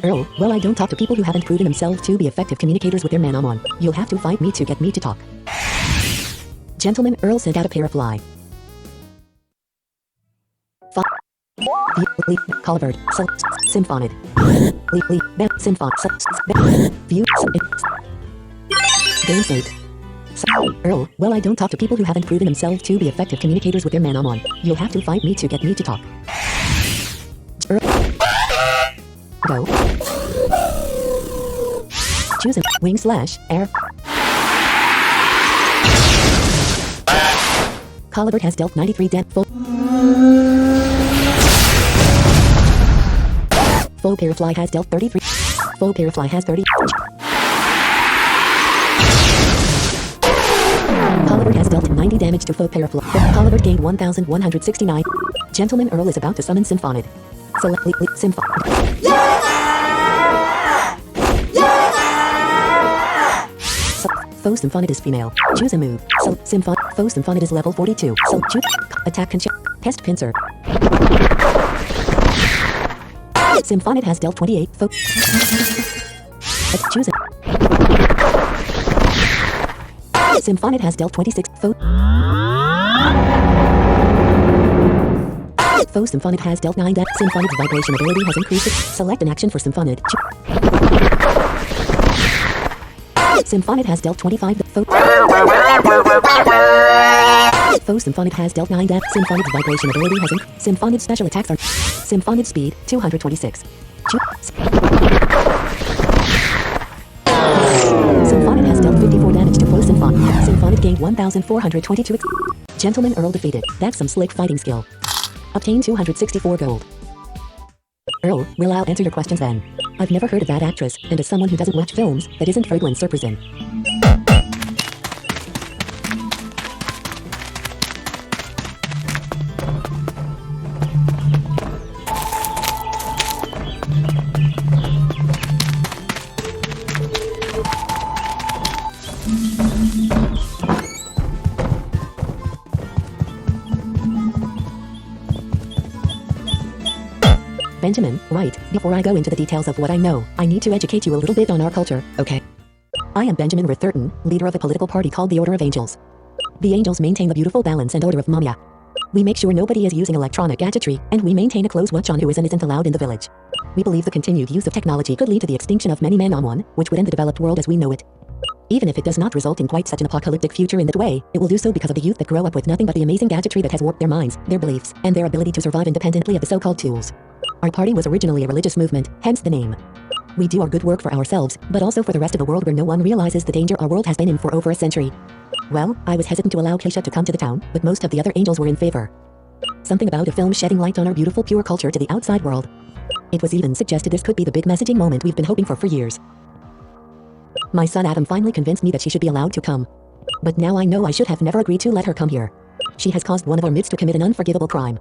Earl, well I don't talk to people who haven't proven themselves to be effective communicators with their Manamon. You'll have to fight me to get me to talk. Gentleman Earl sent out a pair of fly. Colibird. Symphonid. Symphon. View. Game state. Earl, well, I don't talk to people who haven't proven themselves to be effective communicators with their Manamon. You'll have to fight me to get me to talk. Earl. Go. Choose a wing slash air. Colibird has dealt 93 damage. Faux Parafly has dealt 33. Faux Parafly has 30. Colibird has dealt 90 damage to Faux Parafly. Colibird gained 1,169. Gentleman Earl is about to summon Symphonid. Select Symphonid. Faux Symphonid is female. Choose a move. Faux Symphonid is level 42. Choose attack and pest pincer. Symphonid has dealt 28. Choose it. Symphonid has dealt 26. Faux Symphonid has dealt 9. Symphonid's vibration ability has increased. Select an action for Symphonid. Symphonid has dealt 25. Faux Symphonid has dealt 9. Symphonid's vibration ability has increased. Symphonid's special attacks are Symphonid speed 226. Symphonid has dealt 54 damage to Faux Symphonid. Symphonid gained 1,422. Gentleman Earl defeated. That's some slick fighting skill. Obtain 264 gold. Earl, will I answer your questions then? I've never heard of that actress, and as someone who doesn't watch films, that isn't Fragrance Surprising. Benjamin, right, before I go into the details of what I know, I need to educate you a little bit on our culture, okay? I am Benjamin Ritherton, leader of a political party called the Order of Angels. The Angels maintain the beautiful balance and order of Mamiya. We make sure nobody is using electronic gadgetry, and we maintain a close watch on who is and isn't allowed in the village. We believe the continued use of technology could lead to the extinction of many Manamon, which would end the developed world as we know it. Even if it does not result in quite such an apocalyptic future in that way, it will do so because of the youth that grow up with nothing but the amazing gadgetry that has warped their minds, their beliefs, and their ability to survive independently of the so-called tools. Our party was originally a religious movement, hence the name. We do our good work for ourselves, but also for the rest of the world where no one realizes the danger our world has been in for over a century. Well, I was hesitant to allow Keisha to come to the town, but most of the other angels were in favor. Something about a film shedding light on our beautiful pure culture to the outside world. It was even suggested this could be the big messaging moment we've been hoping for years. My son Adam finally convinced me that she should be allowed to come. But now I know I should have never agreed to let her come here. She has caused one of our midst to commit an unforgivable crime.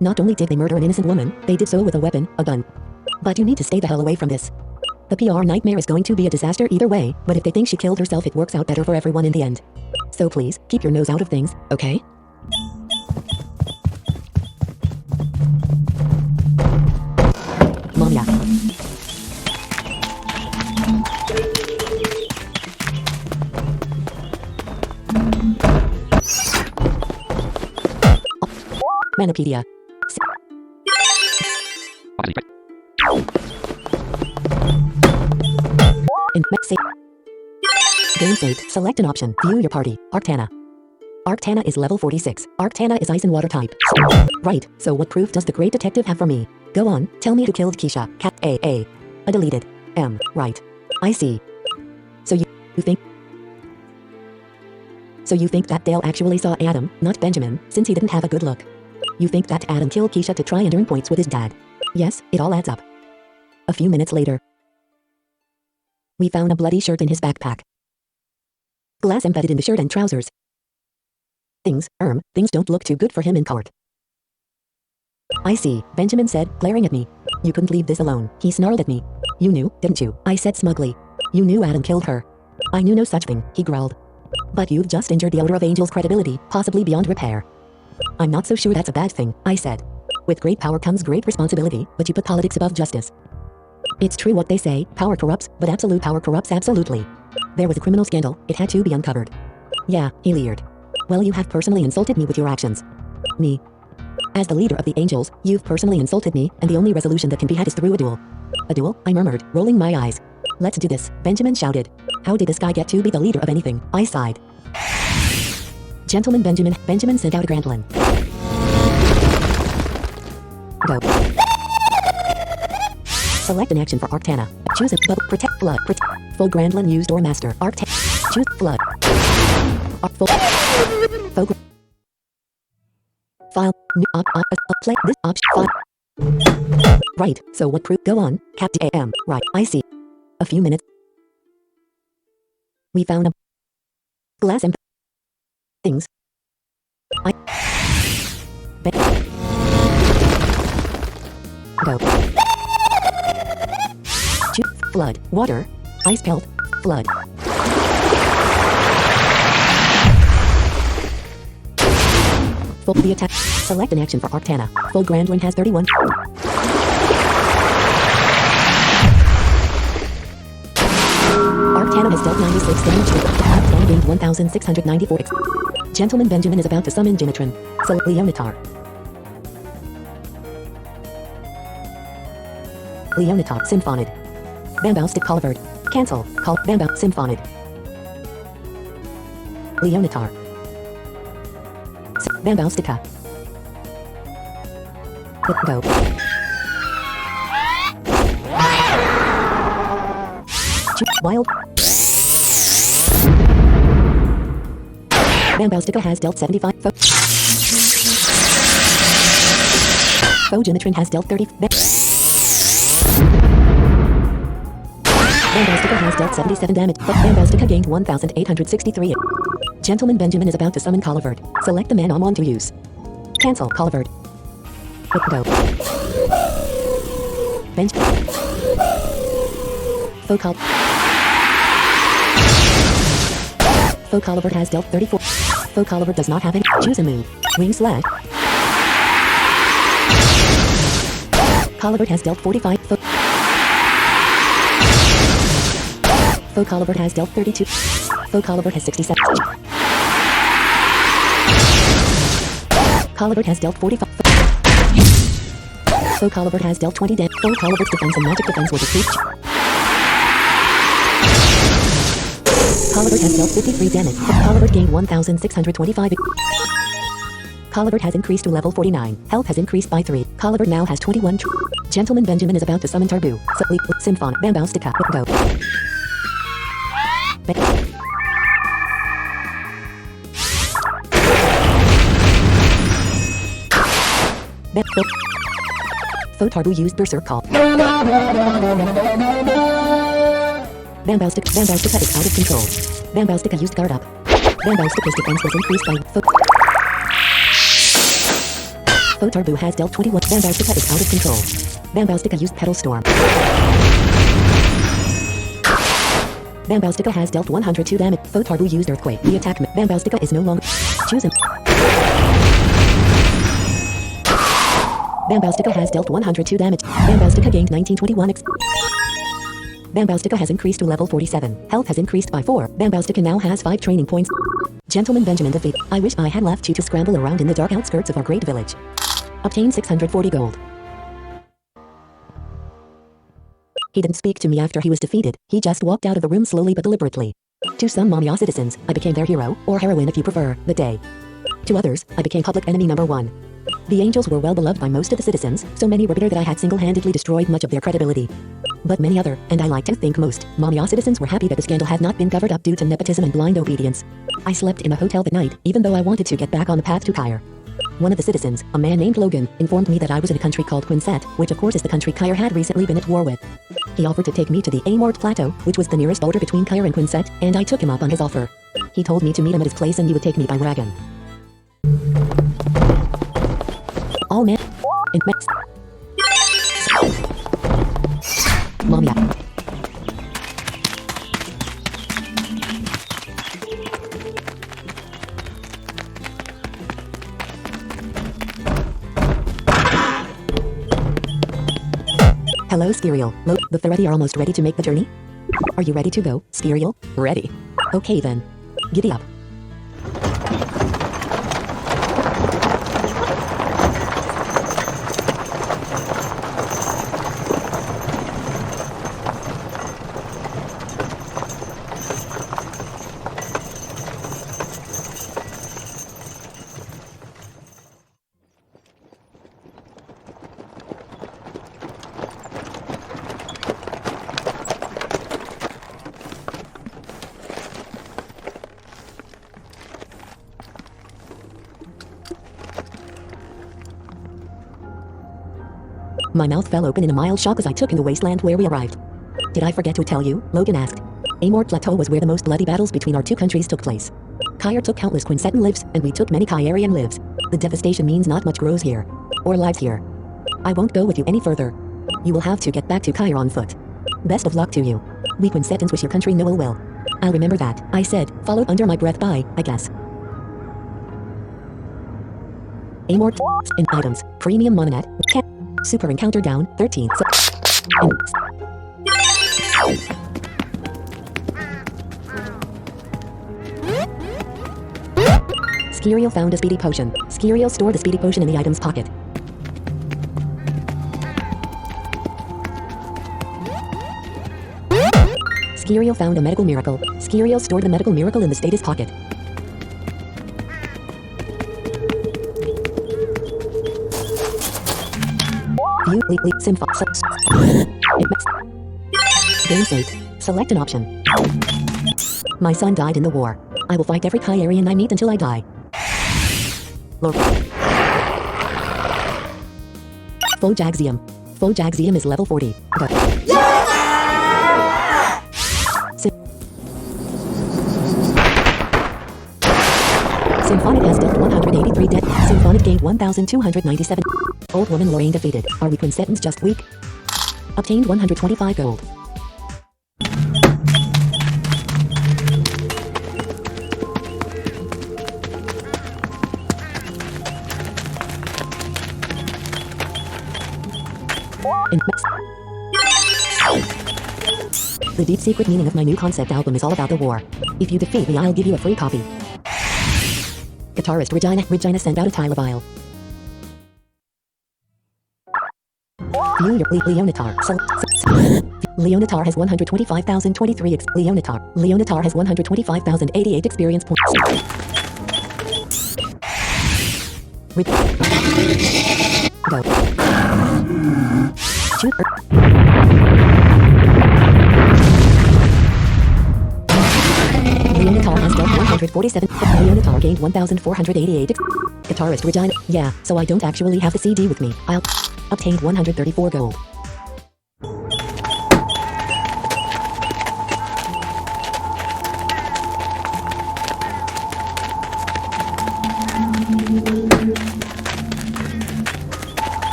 Not only did they murder an innocent woman, they did so with a weapon, a gun. But you need to stay the hell away from this. The PR nightmare is going to be a disaster either way, but if they think she killed herself it works out better for everyone in the end. So please, keep your nose out of things, okay? Mamiya. Manopedia. Game state, select an option, view your party, Arctana. Arctana is level 46, Arctana is ice and water type. Right, so what proof does the great detective have for me? Go on, tell me who killed Keisha, Cat A deleted, M, right. I see. So you think that Dale actually saw Adam, not Benjamin, since he didn't have a good look. You think that Adam killed Keisha to try and earn points with his dad. Yes, it all adds up. A few minutes later, we found a bloody shirt in his backpack. Glass embedded in the shirt and trousers. Things don't look too good for him in court. I see, Benjamin said, glaring at me. You couldn't leave this alone, he snarled at me. You knew, didn't you? I said smugly. You knew Adam killed her. I knew no such thing, he growled. But you've just injured the Order of Angels' credibility, possibly beyond repair. I'm not so sure that's a bad thing, I said. With great power comes great responsibility, but you put politics above justice. It's true what they say, power corrupts, but absolute power corrupts absolutely. There was a criminal scandal, it had to be uncovered. Yeah, he leered. Well, you have personally insulted me with your actions. Me. As the leader of the angels, you've personally insulted me, and the only resolution that can be had is through a duel. A duel? I murmured, rolling my eyes. Let's do this, Benjamin shouted. How did this guy get to be the leader of anything? I sighed. Gentleman Benjamin sent out a Grandlin. Go. Select an action for Arctana. Choose a bubble, protect, flood, full Grandlin used or master. Arctana. Choose flood. Full. Full. File. New play this option. File. Right. So what proof? Go on. Captain AM. Right. I see. A few minutes. We found a glass and things. Go. Flood. Water. Ice pelt. Flood. Full the attack. Select an action for Arctana. Full Grandlin has 31. Arctana has dealt 96 damage with Arctana gained 1,694 XP. Gentleman Benjamin is about to summon Jimatron. Select Leonatar. Leonatar. Symphonid. Bamboustic Colivert. Cancel. Call Bambou Symphonid. Leonatar. Bamboustica. Go. Wild. Bamboustica has dealt 75. Jimatron has dealt 30. Bamboustica has dealt 77 damage, but Bamboustica gained 1,863. Gentleman Benjamin is about to summon Colivert. Select the Manamon to use. Cancel Colivert. Go. Faux Colivert has dealt 34. Faux Colivert does not have any. Choose a move. Wing Slash. Colivert has dealt 45. Faux Colivert has dealt 32. Faux Colivert has 67. Colivert has dealt 45. Faux Colivert has dealt 20 damage. Faux Colivert's defense and magic defense will decrease. Colivert has dealt 53 damage. Colivert gained 1,625. Colivert has increased to level 49. Health has increased by 3. Colivert now has 21. Gentleman Benjamin is about to summon Tarbu. Symphon. Bamboustica. Go. Faux Tarbu used Berserk Call. Bamboustica is out of control. Bamboustica used Guard Up. Bamboustica's defense was increased by Faux Tarbu has dealt 21. Bamboustica is out of control. Bamboustica used Petal Storm. Bamboustica has dealt 102 damage. Faux Tarbu used Earthquake. The attack. Bamboustica is no longer. Choose him. Bamboustica has dealt 102 damage. Bamboustica gained 1921 XP. Bamboustica has increased to level 47. Health has increased by 4. Bamboustica now has 5 training points. Gentleman Benjamin defeat. I wish I had left you to scramble around in the dark outskirts of our great village. Obtain 640 gold. He didn't speak to me after he was defeated. He just walked out of the room slowly but deliberately. To some Mamia citizens, I became their hero, or heroine if you prefer, the day. To others, I became public enemy number 1. The angels were well beloved by most of the citizens, so many were bitter that I had single-handedly destroyed much of their credibility. But many other, and I like to think most, Mamia citizens were happy that the scandal had not been covered up due to nepotism and blind obedience. I slept in a hotel that night, even though I wanted to get back on the path to Kyre. One of the citizens, a man named Logan, informed me that I was in a country called Quinsett, which of course is the country Kyre had recently been at war with. He offered to take me to the Onward Plateau, which was the nearest border between Kyre and Quinsett, and I took him up on his offer. He told me to meet him at his place and he would take me by wagon. All men in Mex. Mamia. Hello, Skiriel. The Ferretti are almost ready to make the journey. Are you ready to go, Skiriel? Ready. Okay then. Giddy up. My mouth fell open in a mild shock as I took in the wasteland where we arrived. Did I forget to tell you? Logan asked. Amor Plateau was where the most bloody battles between our two countries took place. Kyre took countless Quincetan lives, and we took many Kyrian lives. The devastation means not much grows here. Or lives here. I won't go with you any further. You will have to get back to Kyre on foot. Best of luck to you. We Quincetans wish your country no ill will. I'll remember that, I said, followed under my breath by, I guess. Amor in items, premium mononet, super encounter down, 13. Skiriel found a speedy potion. Skiriel stored the speedy potion in the item's pocket. Skiriel found a medical miracle. Skiriel stored the medical miracle in the status pocket. View Game state. Select an option. My son died in the war. I will fight every Kyrian I meet until I die. Fojaxium. Fojaxium is level 40. Go. Symphonic has dealt 183 death. Symphonic gained 1,297. Old woman Lorraine defeated. Are we Quincetans just weak? Obtained 125 gold. The deep secret meaning of my new concept album is all about the war. If you defeat me, I'll give you a free copy. Guitarist Regina sent out a Tyler vial. View your Leonatar. Leonatar has 125,023 Leonatar has 125,088 experience points. Go. Choose. Leonatar has dealt 147. Leonatar gained 1,488. Guitarist Regina. Yeah, so I don't actually have the CD with me. I'll obtained 134 gold.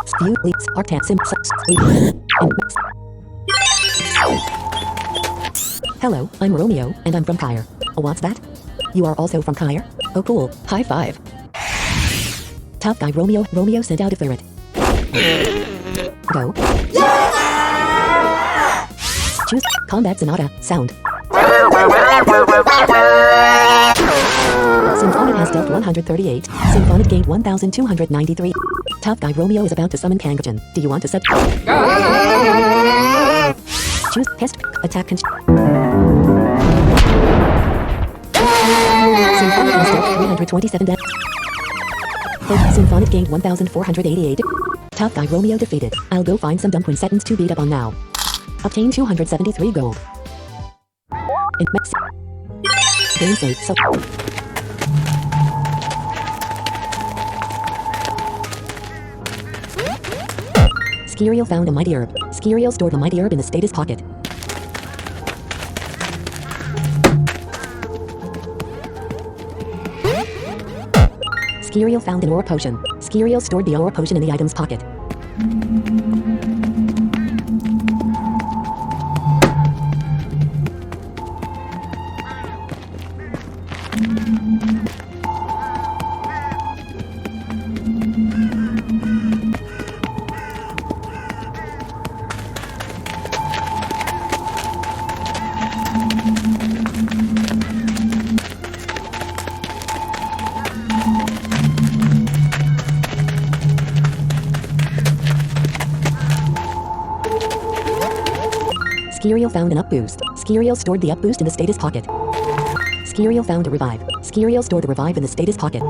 Spew leaps Arctan sim. Hello, I'm Romeo, and I'm from Kyre. What's that? You are also from Kyre? Oh cool, high five. Top guy Romeo sent out a ferret. Go. Choose combat sonata, sound. Symphonic has dealt 138. Symphonic gained 1,293. Top guy Romeo is about to summon Kangajan. Do you want to set? Choose pest attack. Symphonic has dealt 327 damage. Symphonic gained 1,488. Top guy Romeo defeated. I'll go find some dumb Quincetans to beat up on now. Obtain 273 gold. Game save. So Skiriel found a mighty herb. Skiriel stored the mighty herb in the status pocket. Skiriel found an aura potion. Skiriel stored the aura potion in the item's pocket. Skiriel found an up boost. Skiriel stored the up boost in the status pocket. Skiriel found a revive. Skiriel stored the revive in the status pocket.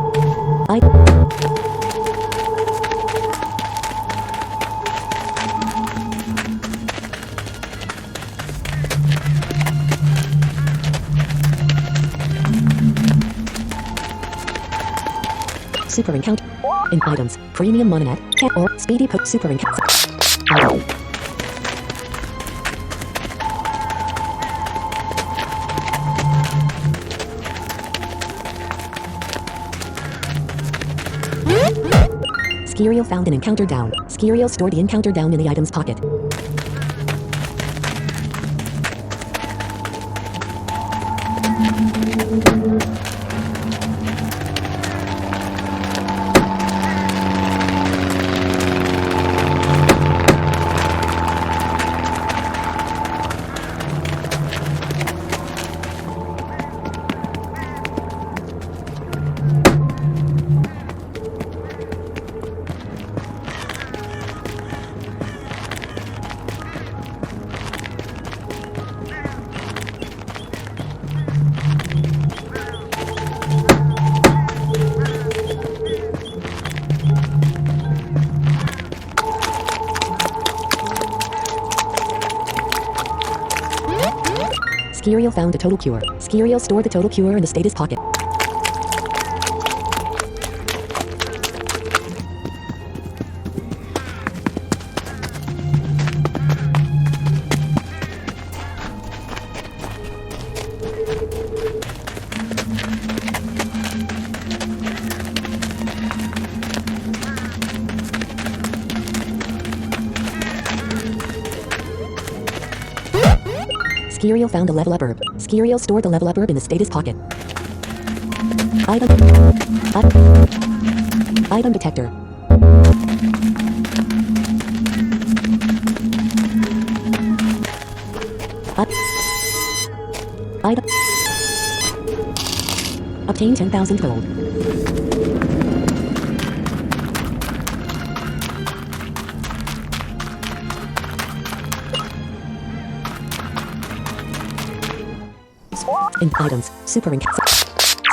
super encounter. In items, premium mononet, cat or speedy poke super encounter. Skiriel found an encounter down. Skiriel stored the encounter down in the item's pocket. Skiriel found a total cure. Skiriel stored the total cure in the status pocket. Skiriel found a level up herb. Skiriel stored the level up herb in the status pocket. Item detector. Item. Obtain 10,000 gold. In items, super ink.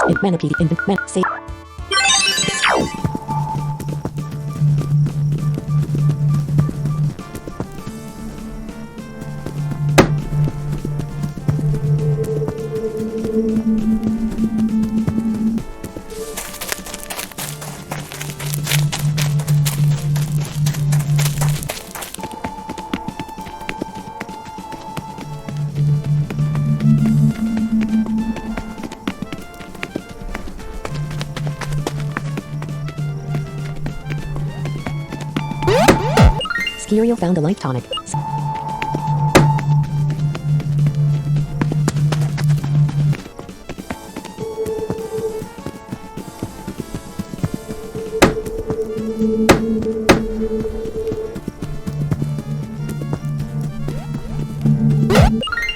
In Manapedi, in man, save. Skiriel found a life tonic.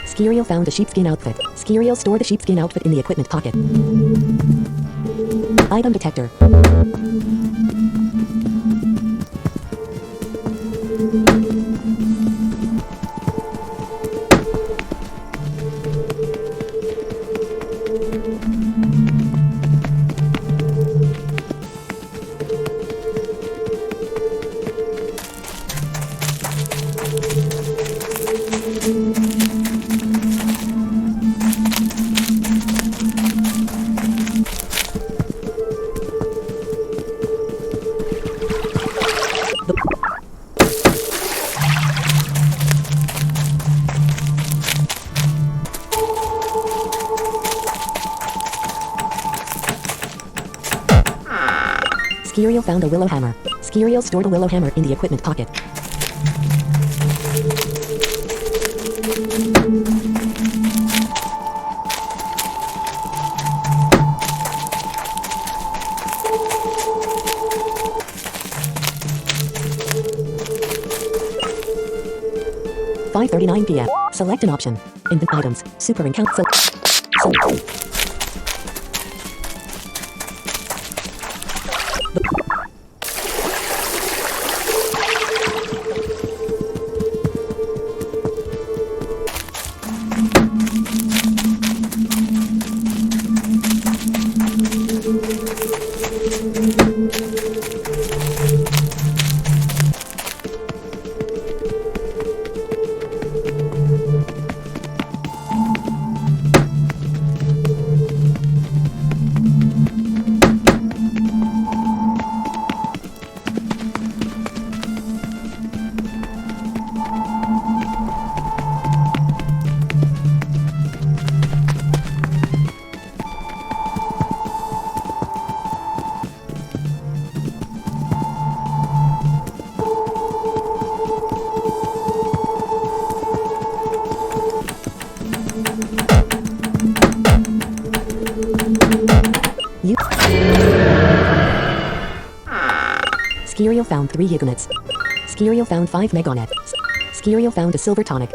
Skiriel found the sheepskin outfit. Skiriel stored the sheepskin outfit in the equipment pocket. Item detector. Skiriel found a willow hammer. Skiriel stored a willow hammer in the equipment pocket. (5:39 p.m.) Select an option. In the items, super encounter. Skiriel found 3 Yigonets. Skiriel found 5 Megonet. Skiriel found a silver tonic.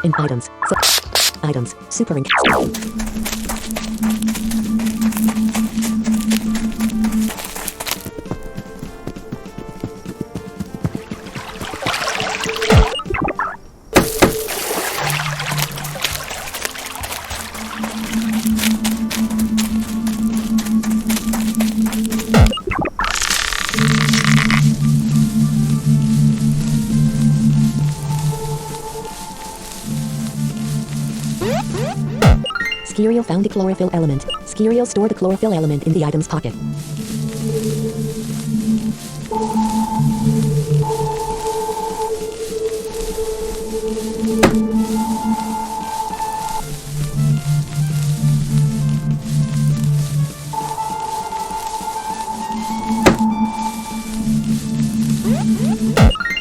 In items. Items. Super ink. Skiriel found the chlorophyll element. Skiriel stored the chlorophyll element in the item's pocket.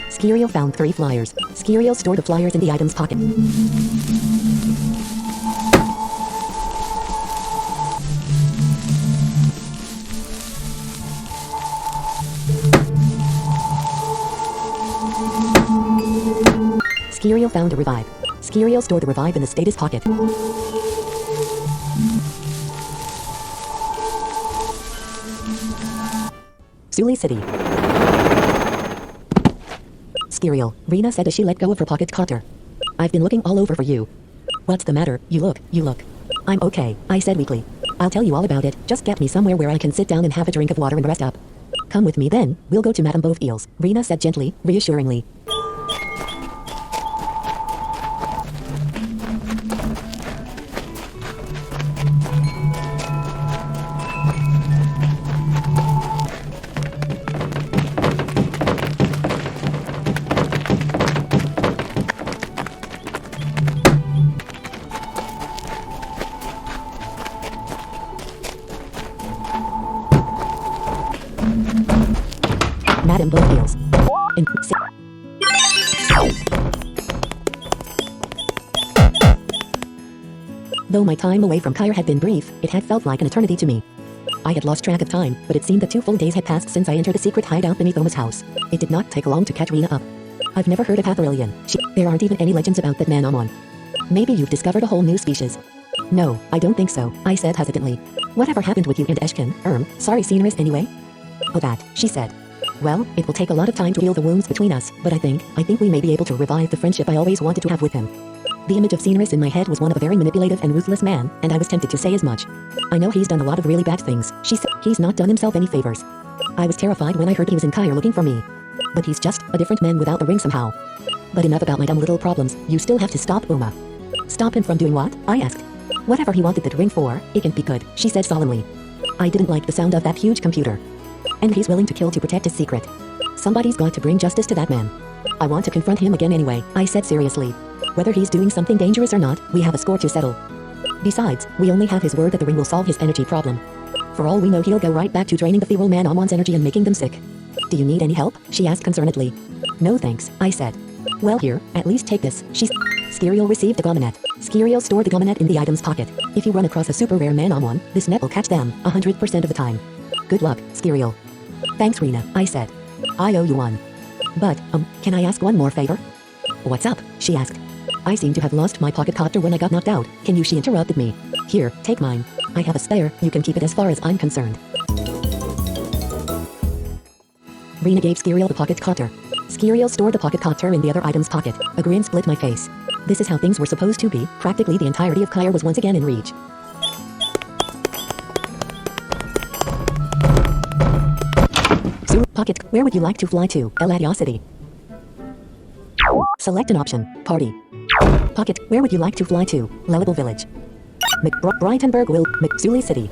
Skiriel found 3 flyers. Skiriel stored the flyers in the item's pocket. Skiriel found a revive. Skiriel stored the revive in the status pocket. Suli City. Skiriel, Rena said as she let go of her pocket cutter. I've been looking all over for you. What's the matter? You look. I'm okay, I said weakly. I'll tell you all about it, just get me somewhere where I can sit down and have a drink of water and rest up. Come with me then, we'll go to Madame Boveil's, Rena said gently, reassuringly. Madame Boveil's. Though my time away from Kyre had been brief, it had felt like an eternity to me. I had lost track of time, but it seemed that 2 full days had passed since I entered the secret hideout beneath Oma's house. It did not take long to catch Rena up. I've never heard of Atherillion. There aren't even any legends about that Manamon. Maybe you've discovered a whole new species. No, I don't think so, I said hesitantly. Whatever happened with you and Eshkin? Sorry Sceneris anyway? Oh that, she said. Well, it will take a lot of time to heal the wounds between us, but I think we may be able to revive the friendship I always wanted to have with him. The image of Sceneris in my head was one of a very manipulative and ruthless man, and I was tempted to say as much. I know he's done a lot of really bad things, she said. He's not done himself any favors. I was terrified when I heard he was in Kyre looking for me. But he's just a different man without the ring somehow. But enough about my dumb little problems, you still have to stop Uma. Stop him from doing what? I asked. Whatever he wanted that ring for, it can't be good, she said solemnly. I didn't like the sound of that huge computer. And he's willing to kill to protect his secret. Somebody's got to bring justice to that man. I want to confront him again anyway, I said seriously. Whether he's doing something dangerous or not, we have a score to settle. Besides, we only have his word that the ring will solve his energy problem. For all we know, he'll go right back to draining the feral Manamon's energy and making them sick. Do you need any help? She asked concernedly. No thanks, I said. Well here, at least take this, she said. Skiriel received a Gomanet. Skiriel stored the Gomanet in the item's pocket. If you run across a super rare Manamon, this net will catch them 100% of the time. Good luck, Skiriel. Thanks Rena, I said. I owe you one. But, can I ask one more favor? What's up? She asked. I seem to have lost my pocket copter when I got knocked out. Can you? She interrupted me. Here, take mine. I have a spare, you can keep it as far as I'm concerned. Rena gave Skiriel the pocket copter. Skiriel stored the pocket copter in the other item's pocket. A grin split my face. This is how things were supposed to be. Practically the entirety of Kyre was once again in reach. Pocket, where would you like to fly to? Eladio City. Select an option. Party. Pocket, where would you like to fly to? Lellable Village. Brightenberg will. McSuley City.